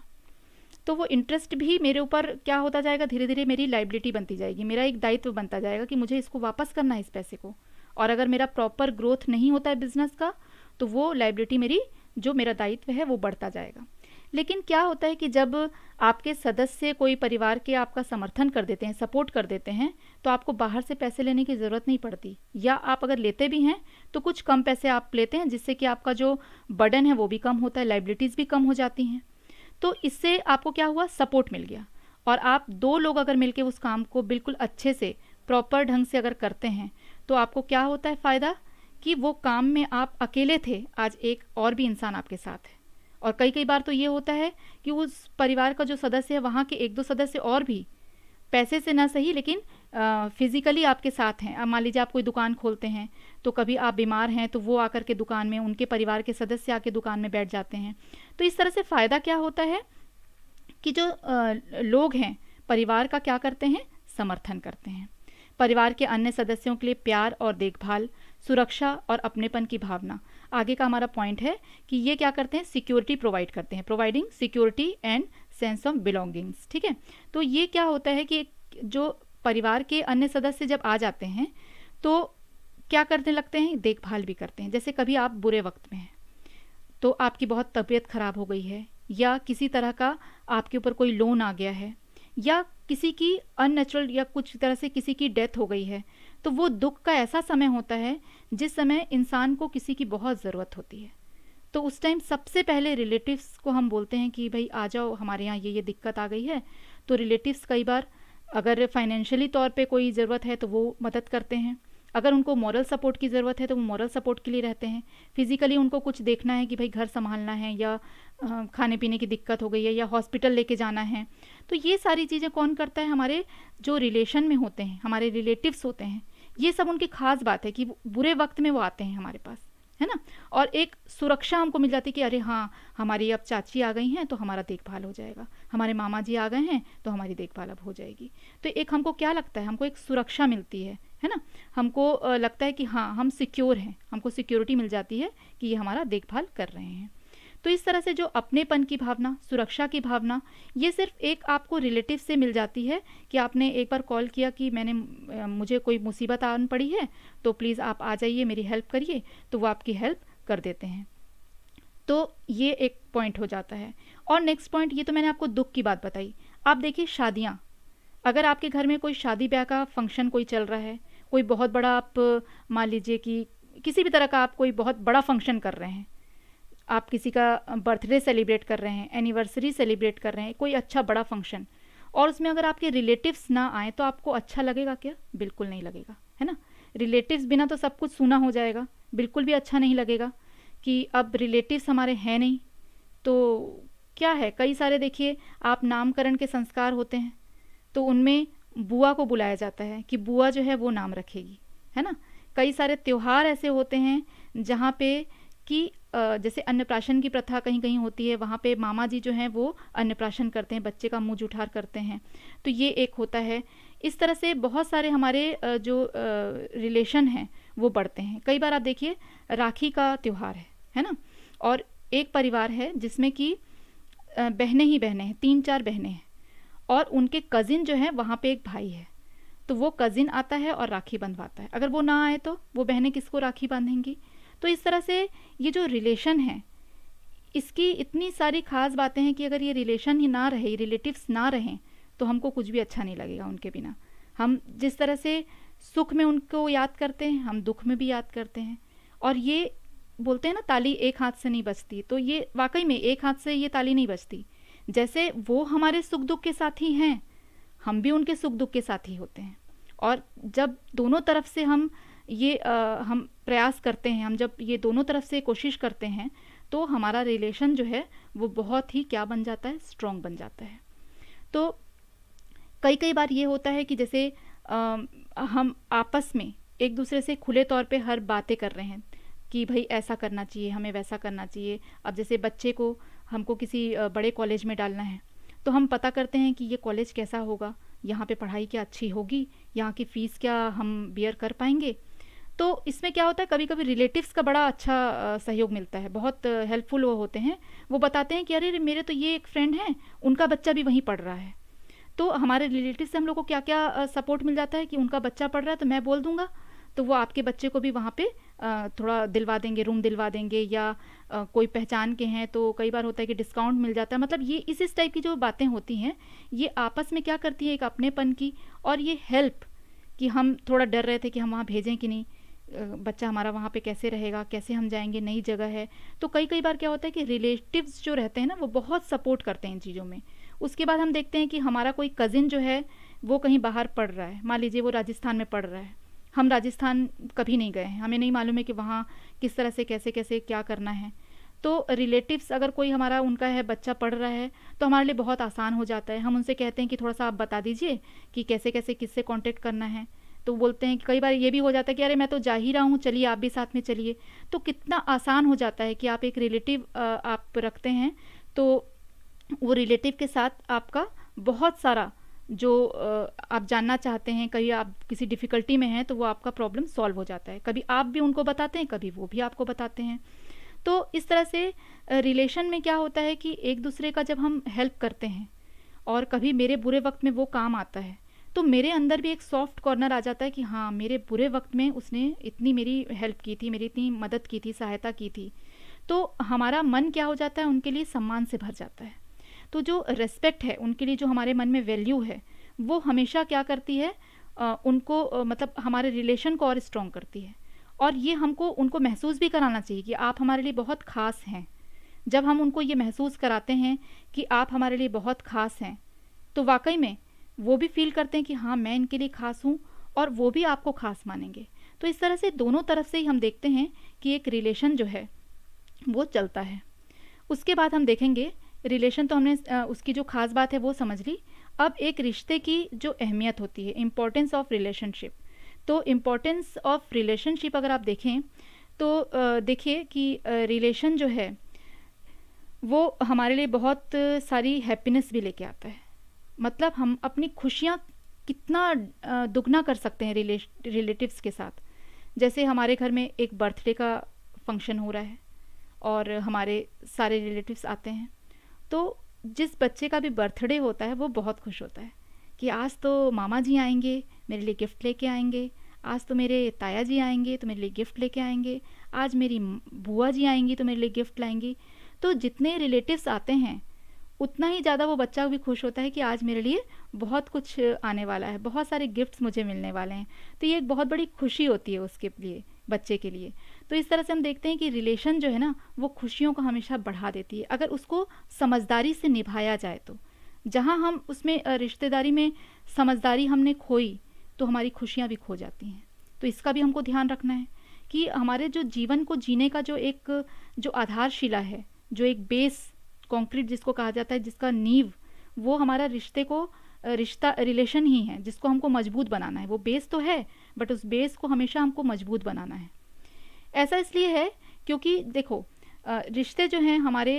तो वो इंटरेस्ट भी मेरे ऊपर क्या होता जाएगा, धीरे धीरे मेरी लाइबिलिटी बनती जाएगी, मेरा एक दायित्व बनता जाएगा कि मुझे इसको वापस करना है, इस पैसे को। और अगर मेरा प्रॉपर ग्रोथ नहीं होता है बिजनेस का तो वो लाइबिलिटी मेरी, जो मेरा दायित्व है वो बढ़ता जाएगा। लेकिन क्या होता है कि जब आपके सदस्य कोई परिवार के आपका समर्थन कर देते हैं, सपोर्ट कर देते हैं, तो आपको बाहर से पैसे लेने की ज़रूरत नहीं पड़ती, या आप अगर लेते भी हैं तो कुछ कम पैसे आप लेते हैं, जिससे कि आपका जो बर्डन है वो भी कम होता है, लाइबिलिटीज़ भी कम हो जाती हैं। तो इससे आपको क्या हुआ, सपोर्ट मिल गया। और आप दो लोग अगर मिलके उस काम को बिल्कुल अच्छे से प्रॉपर ढंग से अगर करते हैं तो आपको क्या होता है फ़ायदा, कि वो काम में आप अकेले थे, आज एक और भी इंसान आपके साथ है। और कई बार तो ये होता है कि उस परिवार का जो सदस्य है, वहाँ के एक दो सदस्य और भी पैसे से ना सही लेकिन फिजिकली आपके साथ हैं। अब मान लीजिए आप कोई दुकान खोलते हैं तो कभी आप बीमार हैं तो वो आकर के दुकान में, उनके परिवार के सदस्य आके दुकान में बैठ जाते हैं। तो इस तरह से फ़ायदा क्या होता है कि जो लोग हैं परिवार का क्या करते हैं, समर्थन करते हैं। परिवार के अन्य सदस्यों के लिए प्यार और देखभाल, सुरक्षा और अपनेपन की भावना। आगे का हमारा पॉइंट है कि ये क्या करते हैं, सिक्योरिटी प्रोवाइड करते हैं, providing security and sense of belongings. ठीक है, तो ये क्या होता है कि जो परिवार के अन्य सदस्य जब आ जाते हैं तो क्या करने लगते हैं, देखभाल भी करते हैं। जैसे कभी आप बुरे वक्त में हैं तो आपकी बहुत तबीयत खराब हो गई है, या किसी तरह का आपके ऊपर कोई लोन आ गया है, या किसी की अननेचुरल या कुछ तरह से किसी की डेथ हो गई है, तो वो दुख का ऐसा समय होता है जिस समय इंसान को किसी की बहुत ज़रूरत होती है। तो उस टाइम सबसे पहले रिलेटिव्स को हम बोलते हैं कि भाई आ जाओ, हमारे यहाँ ये दिक्कत आ गई है। तो रिलेटिव्स कई बार अगर फाइनेंशियली तौर पे कोई ज़रूरत है तो वो मदद करते हैं, अगर उनको मॉरल सपोर्ट की ज़रूरत है तो वो मॉरल सपोर्ट के लिए रहते हैं, फिज़िकली उनको कुछ देखना है कि भाई घर संभालना है, या खाने पीने की दिक्कत हो गई है, या हॉस्पिटल लेके जाना है। तो ये सारी चीज़ें कौन करता है, हमारे जो रिलेशन में होते हैं, हमारे रिलेटिव्स होते हैं। ये सब उनकी खास बात है कि बुरे वक्त में वो आते हैं हमारे पास, है ना। और एक सुरक्षा हमको मिल जाती है कि अरे हाँ, हमारी अब चाची आ गई हैं तो हमारा देखभाल हो जाएगा, हमारे मामा जी आ गए हैं तो हमारी देखभाल अब हो जाएगी। तो एक हमको क्या लगता है, हमको एक सुरक्षा मिलती है ना। हमको लगता है कि हाँ हम सिक्योर हैं, हमको सिक्योरिटी मिल जाती है कि ये हमारा देखभाल कर रहे हैं। तो इस तरह से जो अपनेपन की भावना, सुरक्षा की भावना, ये सिर्फ एक आपको रिलेटिव से मिल जाती है कि आपने एक बार कॉल किया कि मुझे कोई मुसीबत आन पड़ी है तो प्लीज़ आप आ जाइए, मेरी हेल्प करिए, तो वो आपकी हेल्प कर देते हैं। तो ये एक पॉइंट हो जाता है। और नेक्स्ट पॉइंट, ये तो मैंने आपको दुख की बात बताई। आप देखिए शादियाँ, अगर आपके घर में कोई शादी ब्याह का फंक्शन कोई चल रहा है, कोई बहुत बड़ा, आप मान लीजिए कि किसी भी तरह का आप कोई बहुत बड़ा फंक्शन कर रहे हैं, आप किसी का बर्थडे सेलिब्रेट कर रहे हैं, एनिवर्सरी सेलिब्रेट कर रहे हैं, कोई अच्छा बड़ा फंक्शन, और उसमें अगर आपके रिलेटिव्स ना आए तो आपको अच्छा लगेगा क्या? बिल्कुल नहीं लगेगा, है ना। रिलेटिव्स बिना तो सब कुछ सूना हो जाएगा, बिल्कुल भी अच्छा नहीं लगेगा कि अब रिलेटिव्स हमारे हैं नहीं, तो क्या है, कई सारे देखिए आप नामकरण के संस्कार होते हैं तो उनमें बुआ को बुलाया जाता है कि बुआ जो है वो नाम रखेगी, है ना। कई सारे त्योहार ऐसे होते हैं जहाँ पे कि जैसे अन्नप्राशन की प्रथा कहीं कहीं होती है, वहाँ पे मामा जी जो हैं वो अन्नप्राशन करते हैं, बच्चे का मुंह जुठार करते हैं, तो ये एक होता है। इस तरह से बहुत सारे हमारे जो रिलेशन हैं वो बढ़ते हैं। कई बार आप देखिए राखी का त्यौहार है ना, और एक परिवार है जिसमें कि बहनें ही बहनें हैं, 3-4 बहनें हैं, और उनके कज़िन जो है वहाँ पे एक भाई है, तो वो कज़िन आता है और राखी बंधवाता है। अगर वो ना आए तो वो बहनें किसको राखी बांधेंगी। तो इस तरह से ये जो रिलेशन है इसकी इतनी सारी ख़ास बातें हैं कि अगर ये रिलेशन ही ना रहे, रिलेटिव्स ना रहें, तो हमको कुछ भी अच्छा नहीं लगेगा उनके बिना। हम जिस तरह से सुख में उनको याद करते हैं, हम दुख में भी याद करते हैं। और ये बोलते हैं ना, ताली एक हाथ से नहीं बजती, तो ये वाकई में एक हाथ से ये ताली नहीं बजती। जैसे वो हमारे सुख दुख के साथी हैं, हम भी उनके सुख दुख के साथी होते हैं। और जब दोनों तरफ से हम प्रयास करते हैं, हम जब ये दोनों तरफ से कोशिश करते हैं, तो हमारा रिलेशन जो है वो बहुत ही क्या बन जाता है, स्ट्रॉन्ग बन जाता है। तो कई कई बार ये होता है कि जैसे हम आपस में एक दूसरे से खुले तौर पे हर बातें कर रहे हैं कि भाई ऐसा करना चाहिए, हमें वैसा करना चाहिए। अब जैसे बच्चे को हमको किसी बड़े कॉलेज में डालना है, तो हम पता करते हैं कि ये कॉलेज कैसा होगा, यहाँ पे पढ़ाई क्या अच्छी होगी, यहाँ की फ़ीस क्या हम बियर कर पाएंगे। तो इसमें क्या होता है, कभी कभी रिलेटिव्स का बड़ा अच्छा सहयोग मिलता है, बहुत हेल्पफुल वो होते हैं। वो बताते हैं कि अरे मेरे तो ये एक फ्रेंड है, उनका बच्चा भी वहीं पढ़ रहा है। तो हमारे रिलेटिव से हम लोग को क्या क्या सपोर्ट मिल जाता है कि उनका बच्चा पढ़ रहा है तो मैं बोल दूंगा, तो वो आपके बच्चे को भी वहाँ पे थोड़ा दिलवा देंगे, रूम दिलवा देंगे, या कोई पहचान के हैं तो कई बार होता है कि डिस्काउंट मिल जाता है। मतलब ये इस टाइप की जो बातें होती हैं ये आपस में क्या करती है, एक अपनेपन की, और ये हेल्प कि हम थोड़ा डर रहे थे कि हम वहाँ भेजें कि नहीं, बच्चा हमारा वहाँ पे कैसे रहेगा, कैसे हम जाएंगे, नई जगह है। तो कई कई बार क्या होता है कि रिलेटिव्स जो रहते हैं ना वो बहुत सपोर्ट करते हैं इन चीज़ों में। उसके बाद हम देखते हैं कि हमारा कोई कज़िन जो है वो कहीं बाहर पढ़ रहा है, मान लीजिए वो राजस्थान में पढ़ रहा है, हम राजस्थान कभी नहीं गए हैं, हमें नहीं मालूम है कि वहाँ किस तरह से कैसे कैसे क्या करना है। तो रिलेटिव्स अगर कोई हमारा उनका है बच्चा पढ़ रहा है तो हमारे लिए बहुत आसान हो जाता है। हम उनसे कहते हैं कि थोड़ा सा आप बता दीजिए कि कैसे कैसे किससे कांटेक्ट करना है। तो बोलते हैं कि कई बार ये भी हो जाता है कि अरे मैं तो जा ही रहा हूँ, चलिए आप भी साथ में चलिए। तो कितना आसान हो जाता है कि आप एक रिलेटिव आप रखते हैं तो वो रिलेटिव के साथ आपका बहुत सारा जो आप जानना चाहते हैं, कभी आप किसी डिफ़िकल्टी में हैं तो वो आपका प्रॉब्लम सॉल्व हो जाता है। कभी आप भी उनको बताते हैं, कभी वो भी आपको बताते हैं। तो इस तरह से रिलेशन में क्या होता है कि एक दूसरे का जब हम हेल्प करते हैं और कभी मेरे बुरे वक्त में वो काम आता है तो मेरे अंदर भी एक सॉफ्ट कॉर्नर आ जाता है कि हाँ, मेरे बुरे वक्त में उसने इतनी मेरी हेल्प की थी, मेरी इतनी मदद की थी, सहायता की थी। तो हमारा मन क्या हो जाता है, उनके लिए सम्मान से भर जाता है। तो जो रिस्पेक्ट है उनके लिए, जो हमारे मन में वैल्यू है, वो हमेशा क्या करती है, उनको मतलब हमारे रिलेशन को और स्ट्रॉन्ग करती है। और ये हमको उनको महसूस भी कराना चाहिए कि आप हमारे लिए बहुत ख़ास हैं। जब हम उनको ये महसूस कराते हैं कि आप हमारे लिए बहुत ख़ास हैं, तो वाकई में वो भी फील करते हैं कि हाँ, मैं इनके लिए ख़ास हूँ, और वो भी आपको ख़ास मानेंगे। तो इस तरह से दोनों तरफ से ही हम देखते हैं कि एक रिलेशन जो है वो चलता है। उसके बाद हम देखेंगे, रिलेशन तो हमने उसकी जो ख़ास बात है वो समझ ली। अब एक रिश्ते की जो अहमियत होती है, इम्पोर्टेंस ऑफ रिलेशनशिप। तो इम्पोर्टेंस ऑफ रिलेशनशिप अगर आप देखें तो देखिए कि रिलेशन जो है वो हमारे लिए बहुत सारी हैप्पीनेस भी लेके आता है। मतलब हम अपनी खुशियाँ कितना दुगना कर सकते हैं रिलेटिव्स के साथ। जैसे हमारे घर में एक बर्थडे का फंक्शन हो रहा है और हमारे सारे रिलेटिव्स आते हैं, तो जिस बच्चे का भी बर्थडे होता है वो बहुत खुश होता है कि आज तो मामा जी आएंगे, मेरे लिए गिफ्ट लेके आएंगे, आज तो मेरे ताया जी आएंगे तो मेरे लिए गिफ्ट लेके आएंगे, आज मेरी बुआ जी आएंगी तो मेरे लिए गिफ्ट लाएंगी। तो जितने रिलेटिव्स आते हैं उतना ही ज़्यादा वो बच्चा भी खुश होता है कि आज मेरे लिए बहुत कुछ आने वाला है, बहुत सारे गिफ्ट्स मुझे मिलने वाले हैं। तो ये एक बहुत बड़ी खुशी होती है उसके लिए, बच्चे के लिए। तो इस तरह से हम देखते हैं कि रिलेशन जो है ना वो खुशियों को हमेशा बढ़ा देती है, अगर उसको समझदारी से निभाया जाए तो। जहाँ हम उसमें रिश्तेदारी में समझदारी हमने खोई तो हमारी खुशियाँ भी खो जाती हैं। तो इसका भी हमको ध्यान रखना है कि हमारे जो जीवन को जीने का जो आधारशिला है, जो एक बेस, कंक्रीट जिसको कहा जाता है, जिसका नींव, वो हमारा रिश्ता रिलेशन ही है, जिसको हमको मजबूत बनाना है। वो बेस तो है, बट उस बेस को हमेशा हमको मजबूत बनाना है। ऐसा इसलिए है क्योंकि देखो, रिश्ते जो हैं हमारे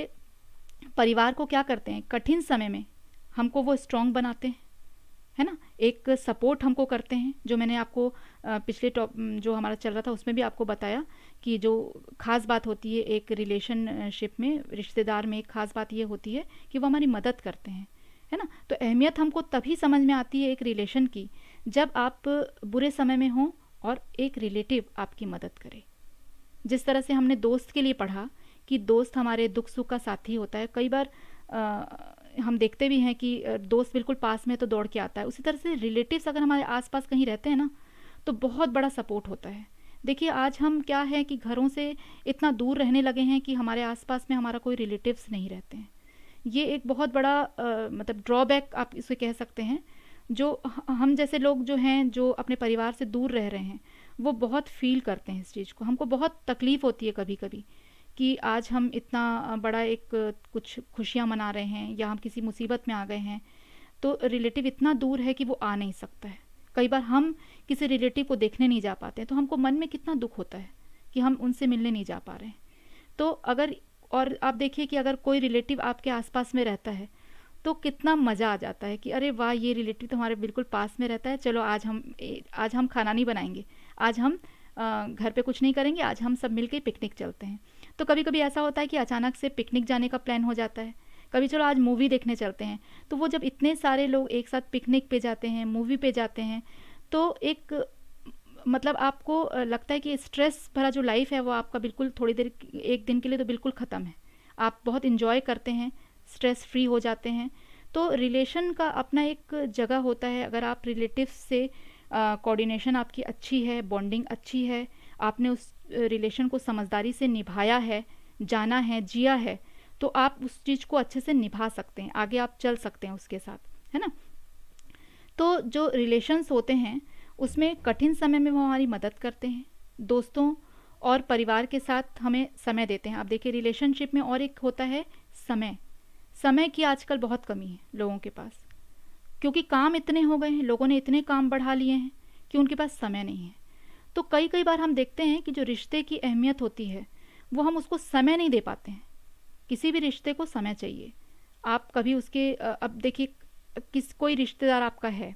परिवार को क्या करते हैं, कठिन समय में हमको वो स्ट्रांग बनाते हैं, है ना। एक सपोर्ट हमको करते हैं, जो मैंने आपको पिछले जो हमारा चल रहा था उसमें भी आपको बताया कि जो खास बात होती है एक रिलेशनशिप में, रिश्तेदार में एक खास बात ये होती है कि वो हमारी मदद करते हैं, है ना। तो अहमियत हमको तभी समझ में आती है एक रिलेशन की, जब आप बुरे समय में हो और एक रिलेटिव आपकी मदद करे। जिस तरह से हमने दोस्त के लिए पढ़ा कि दोस्त हमारे दुख सुख का साथी होता है, कई बार हम देखते भी हैं कि दोस्त बिल्कुल पास में तो दौड़ के आता है, उसी तरह से रिलेटिव्स अगर हमारे आसपास कहीं रहते हैं ना, तो बहुत बड़ा सपोर्ट होता है। देखिए आज हम क्या है कि घरों से इतना दूर रहने लगे हैं कि हमारे आसपास में हमारा कोई रिलेटिव्स नहीं रहते हैं। ये एक बहुत बड़ा मतलब ड्रॉबैक आप इसे कह सकते हैं। जो हम जैसे लोग जो हैं, जो अपने परिवार से दूर रह रहे हैं, वो बहुत फील करते हैं इस चीज़ को। हमको बहुत तकलीफ़ होती है कभी कभी कि आज हम इतना बड़ा एक कुछ खुशियाँ मना रहे हैं या हम किसी मुसीबत में आ गए हैं, तो रिलेटिव इतना दूर है कि वो आ नहीं सकता है। कई बार हम किसी रिलेटिव को देखने नहीं जा पाते हैं, तो हमको मन में कितना दुख होता है कि हम उनसे मिलने नहीं जा पा रहे हैं। तो अगर, और आप देखिए कि अगर कोई रिलेटिव आपके आसपास में रहता है तो कितना मज़ा आ जाता है कि अरे वाह, ये रिलेटिव तो हमारे बिल्कुल पास में रहता है, चलो आज हम खाना नहीं बनाएंगे, आज हम घर पे कुछ नहीं करेंगे, आज हम सब मिलके पिकनिक चलते हैं। तो कभी कभी ऐसा होता है कि अचानक से पिकनिक जाने का प्लान हो जाता है, कभी चलो आज मूवी देखने चलते हैं। तो वो जब इतने सारे लोग एक साथ पिकनिक पे जाते हैं, मूवी पे जाते हैं, तो एक मतलब आपको लगता है कि स्ट्रेस भरा जो लाइफ है वो आपका बिल्कुल थोड़ी देर, एक दिन के लिए तो बिल्कुल ख़त्म है। आप बहुत इन्जॉय करते हैं, स्ट्रेस फ्री हो जाते हैं। तो रिलेशन का अपना एक जगह होता है। अगर आप रिलेटिव से कोऑर्डिनेशन आपकी अच्छी है, बॉन्डिंग अच्छी है, आपने उस रिलेशन को समझदारी से निभाया है, जाना है, जिया है, तो आप उस चीज़ को अच्छे से निभा सकते हैं, आगे आप चल सकते हैं उसके साथ, है ना। तो जो रिलेशंस होते हैं उसमें कठिन समय में वो हमारी मदद करते हैं, दोस्तों और परिवार के साथ हमें समय देते हैं। आप देखिए रिलेशनशिप में और एक होता है समय। समय की आजकल बहुत कमी है लोगों के पास, क्योंकि काम इतने हो गए हैं, लोगों ने इतने काम बढ़ा लिए हैं कि उनके पास समय नहीं है। तो कई कई बार हम देखते हैं कि जो रिश्ते की अहमियत होती है वो हम उसको समय नहीं दे पाते हैं। किसी भी रिश्ते को समय चाहिए। आप कभी उसके अब देखिए कोई रिश्तेदार आपका है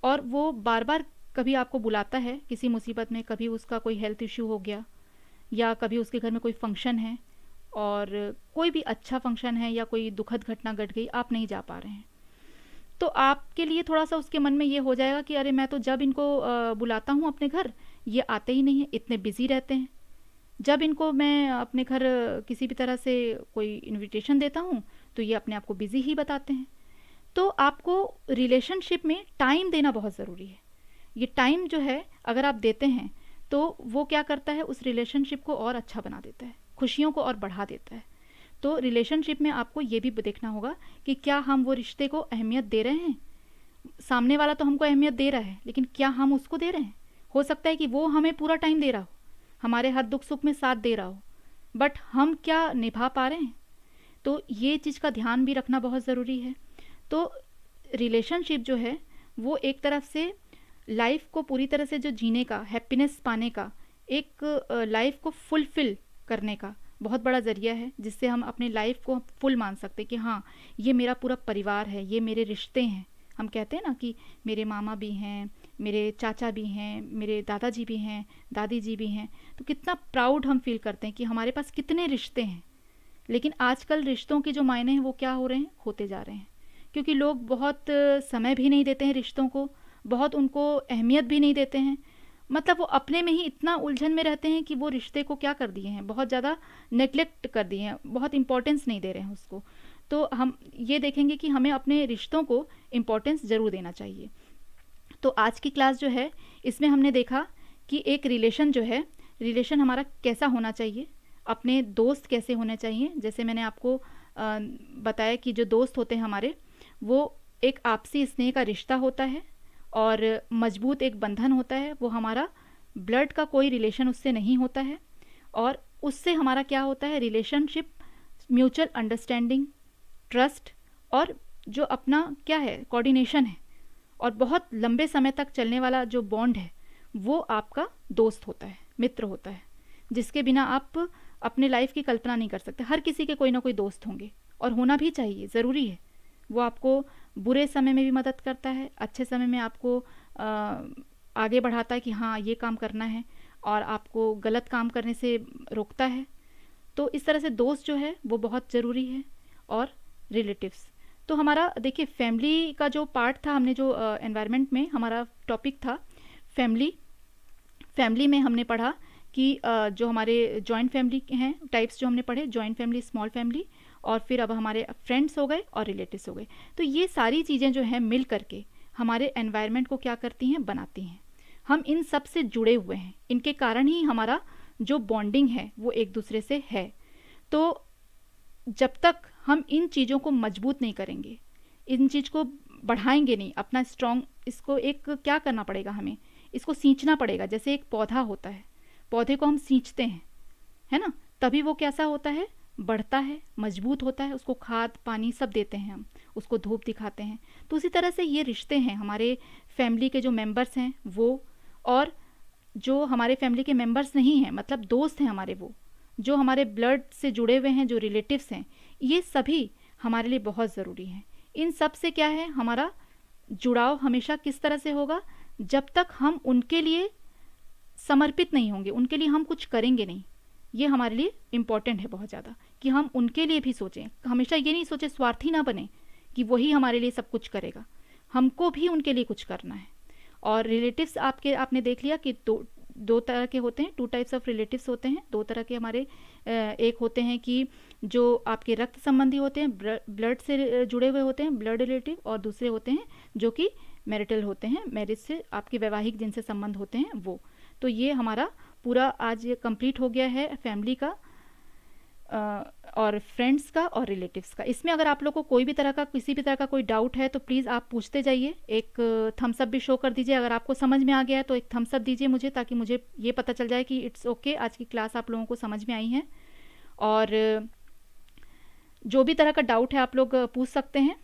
और वो बार बार कभी आपको बुलाता है किसी मुसीबत में, कभी उसका कोई हेल्थ इश्यू हो गया या कभी उसके घर में कोई फंक्शन है, और कोई भी अच्छा फंक्शन है या कोई दुखद घटना घट गई, आप नहीं जा पा रहे हैं, तो आपके लिए थोड़ा सा उसके मन में ये हो जाएगा कि अरे मैं तो जब इनको बुलाता हूँ अपने घर, ये आते ही नहीं है, इतने बिजी रहते हैं। जब इनको मैं अपने घर किसी भी तरह से कोई इनविटेशन देता हूँ तो ये अपने आप को बिजी ही बताते हैं। तो आपको रिलेशनशिप में टाइम देना बहुत ज़रूरी है। ये टाइम जो है अगर आप देते हैं तो वो क्या करता है, उस रिलेशनशिप को और अच्छा बना देता है, खुशियों को और बढ़ा देता है। तो रिलेशनशिप में आपको ये भी देखना होगा कि क्या हम वो रिश्ते को अहमियत दे रहे हैं। सामने वाला तो हमको अहमियत दे रहा है, लेकिन क्या हम उसको दे रहे हैं। हो सकता है कि वो हमें पूरा टाइम दे रहा हो, हमारे हर दुख सुख में साथ दे रहा हो, बट हम क्या निभा पा रहे हैं। तो ये चीज़ का ध्यान भी रखना बहुत ज़रूरी है। तो रिलेशनशिप जो है वो एक तरफ से लाइफ को पूरी तरह से जो जीने का, हैप्पीनेस पाने का, एक लाइफ को फुलफिल करने का बहुत बड़ा ज़रिया है, जिससे हम अपने लाइफ को फुल मान सकते हैं कि हाँ ये मेरा पूरा परिवार है, ये मेरे रिश्ते हैं। हम कहते हैं ना कि मेरे मामा भी हैं, मेरे चाचा भी हैं, मेरे दादाजी भी हैं, दादी जी भी हैं। तो कितना प्राउड हम फील करते हैं कि हमारे पास कितने रिश्ते हैं। लेकिन आजकल रिश्तों के जो मायने हैं वो क्या हो रहे हैं, होते जा रहे हैं, क्योंकि लोग बहुत समय भी नहीं देते हैं रिश्तों को, बहुत उनको अहमियत भी नहीं देते हैं। मतलब वो अपने में ही इतना उलझन में रहते हैं कि वो रिश्ते को क्या कर दिए हैं, बहुत ज़्यादा नेग्लेक्ट कर दिए हैं, बहुत इंपॉर्टेंस नहीं दे रहे हैं उसको। तो हम ये देखेंगे कि हमें अपने रिश्तों को इम्पोर्टेंस ज़रूर देना चाहिए। तो आज की क्लास जो है इसमें हमने देखा कि एक रिलेशन जो है, रिलेशन हमारा कैसा होना चाहिए, अपने दोस्त कैसे होने चाहिए। जैसे मैंने आपको बताया कि जो दोस्त होते हैं हमारे, वो एक आपसी स्नेह का रिश्ता होता है और मजबूत एक बंधन होता है। वो हमारा ब्लड का कोई रिलेशन उससे नहीं होता है, और उससे हमारा क्या होता है, रिलेशनशिप, म्यूचुअल अंडरस्टैंडिंग, ट्रस्ट, और जो अपना क्या है, कोऑर्डिनेशन है, और बहुत लंबे समय तक चलने वाला जो बॉन्ड है, वो आपका दोस्त होता है, मित्र होता है, जिसके बिना आप अपने लाइफ की कल्पना नहीं कर सकते। हर किसी के कोई ना कोई दोस्त होंगे, और होना भी चाहिए, ज़रूरी है। वो आपको बुरे समय में भी मदद करता है, अच्छे समय में आपको आगे बढ़ाता है कि हाँ ये काम करना है, और आपको गलत काम करने से रोकता है। तो इस तरह से दोस्त जो है वो बहुत ज़रूरी है। और रिलेटिव्स, तो हमारा देखिए फैमिली का जो पार्ट था, हमने जो एनवायरनमेंट में हमारा टॉपिक था फैमिली। फैमिली में हमने पढ़ा कि जो हमारे जॉइंट फैमिली हैं, टाइप्स जो हमने पढ़े, जॉइंट फैमिली, स्मॉल फैमिली, और फिर अब हमारे फ्रेंड्स हो गए और रिलेटिव्स हो गए। तो ये सारी चीज़ें जो हैं मिल करके हमारे एनवायरनमेंट को क्या करती हैं, बनाती हैं। हम इन सब से जुड़े हुए हैं, इनके कारण ही हमारा जो बॉन्डिंग है वो एक दूसरे से है। तो जब तक हम इन चीज़ों को मजबूत नहीं करेंगे, इन चीज़ को बढ़ाएंगे नहीं, अपना स्ट्रॉन्ग, इसको एक क्या करना पड़ेगा, हमें इसको सींचना पड़ेगा। जैसे एक पौधा होता है, पौधे को हम सींचते हैं, है ना, तभी वो कैसा होता है, बढ़ता है, मजबूत होता है, उसको खाद पानी सब देते हैं हम, उसको धूप दिखाते हैं। तो उसी तरह से ये रिश्ते हैं, हमारे फैमिली के जो मेंबर्स हैं वो, और जो हमारे फैमिली के मेंबर्स नहीं हैं, मतलब दोस्त हैं हमारे, वो जो हमारे ब्लड से जुड़े हुए हैं, जो रिलेटिव्स हैं, ये सभी हमारे लिए बहुत ज़रूरी हैं। इन सब से क्या है, हमारा जुड़ाव हमेशा किस तरह से होगा, जब तक हम उनके लिए समर्पित नहीं होंगे, उनके लिए हम कुछ करेंगे नहीं। ये हमारे लिए इम्पॉर्टेंट है बहुत ज़्यादा, कि हम उनके लिए भी सोचें, हमेशा ये नहीं सोचें, स्वार्थी ना बने कि वही हमारे लिए सब कुछ करेगा, हमको भी उनके लिए कुछ करना है। और रिलेटिव्स आपने देख लिया कि दो तरह के होते हैं, 2 टाइप्स ऑफ रिलेटिव्स होते हैं, 2 तरह के हमारे। एक होते हैं कि जो आपके रक्त संबंधी होते हैं, ब्लड से जुड़े हुए होते हैं, ब्लड रिलेटिव, और दूसरे होते हैं जो कि मैरिटल होते हैं, मैरिज से आपके वैवाहिक जिनसे संबंध होते हैं वो। तो ये हमारा पूरा आज कंप्लीट हो गया है फैमिली का, और फ्रेंड्स का और रिलेटिव्स का। इसमें अगर आप लोग को कोई भी तरह का, किसी भी तरह का कोई डाउट है तो प्लीज़ आप पूछते जाइए। एक थम्स अप भी शो कर दीजिए, अगर आपको समझ में आ गया है तो एक थम्स अप दीजिए मुझे, ताकि मुझे ये पता चल जाए कि इट्स ओके, आज की क्लास आप लोगों को समझ में आई है। और जो भी तरह का डाउट है आप लोग पूछ सकते हैं।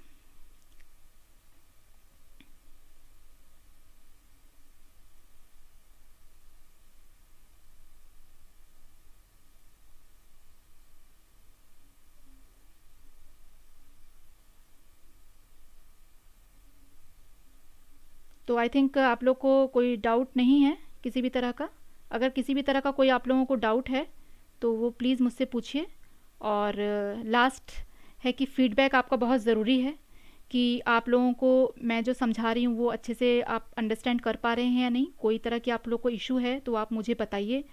तो आई थिंक आप लोग को कोई डाउट नहीं है किसी भी तरह का। अगर किसी भी तरह का कोई आप लोगों को डाउट है तो वो प्लीज़ मुझसे पूछिए। और लास्ट है कि फीडबैक आपका बहुत ज़रूरी है, कि आप लोगों को मैं जो समझा रही हूँ वो अच्छे से आप अंडरस्टैंड कर पा रहे हैं या नहीं। कोई तरह की आप लोग को इशू है तो आप मुझे बताइए,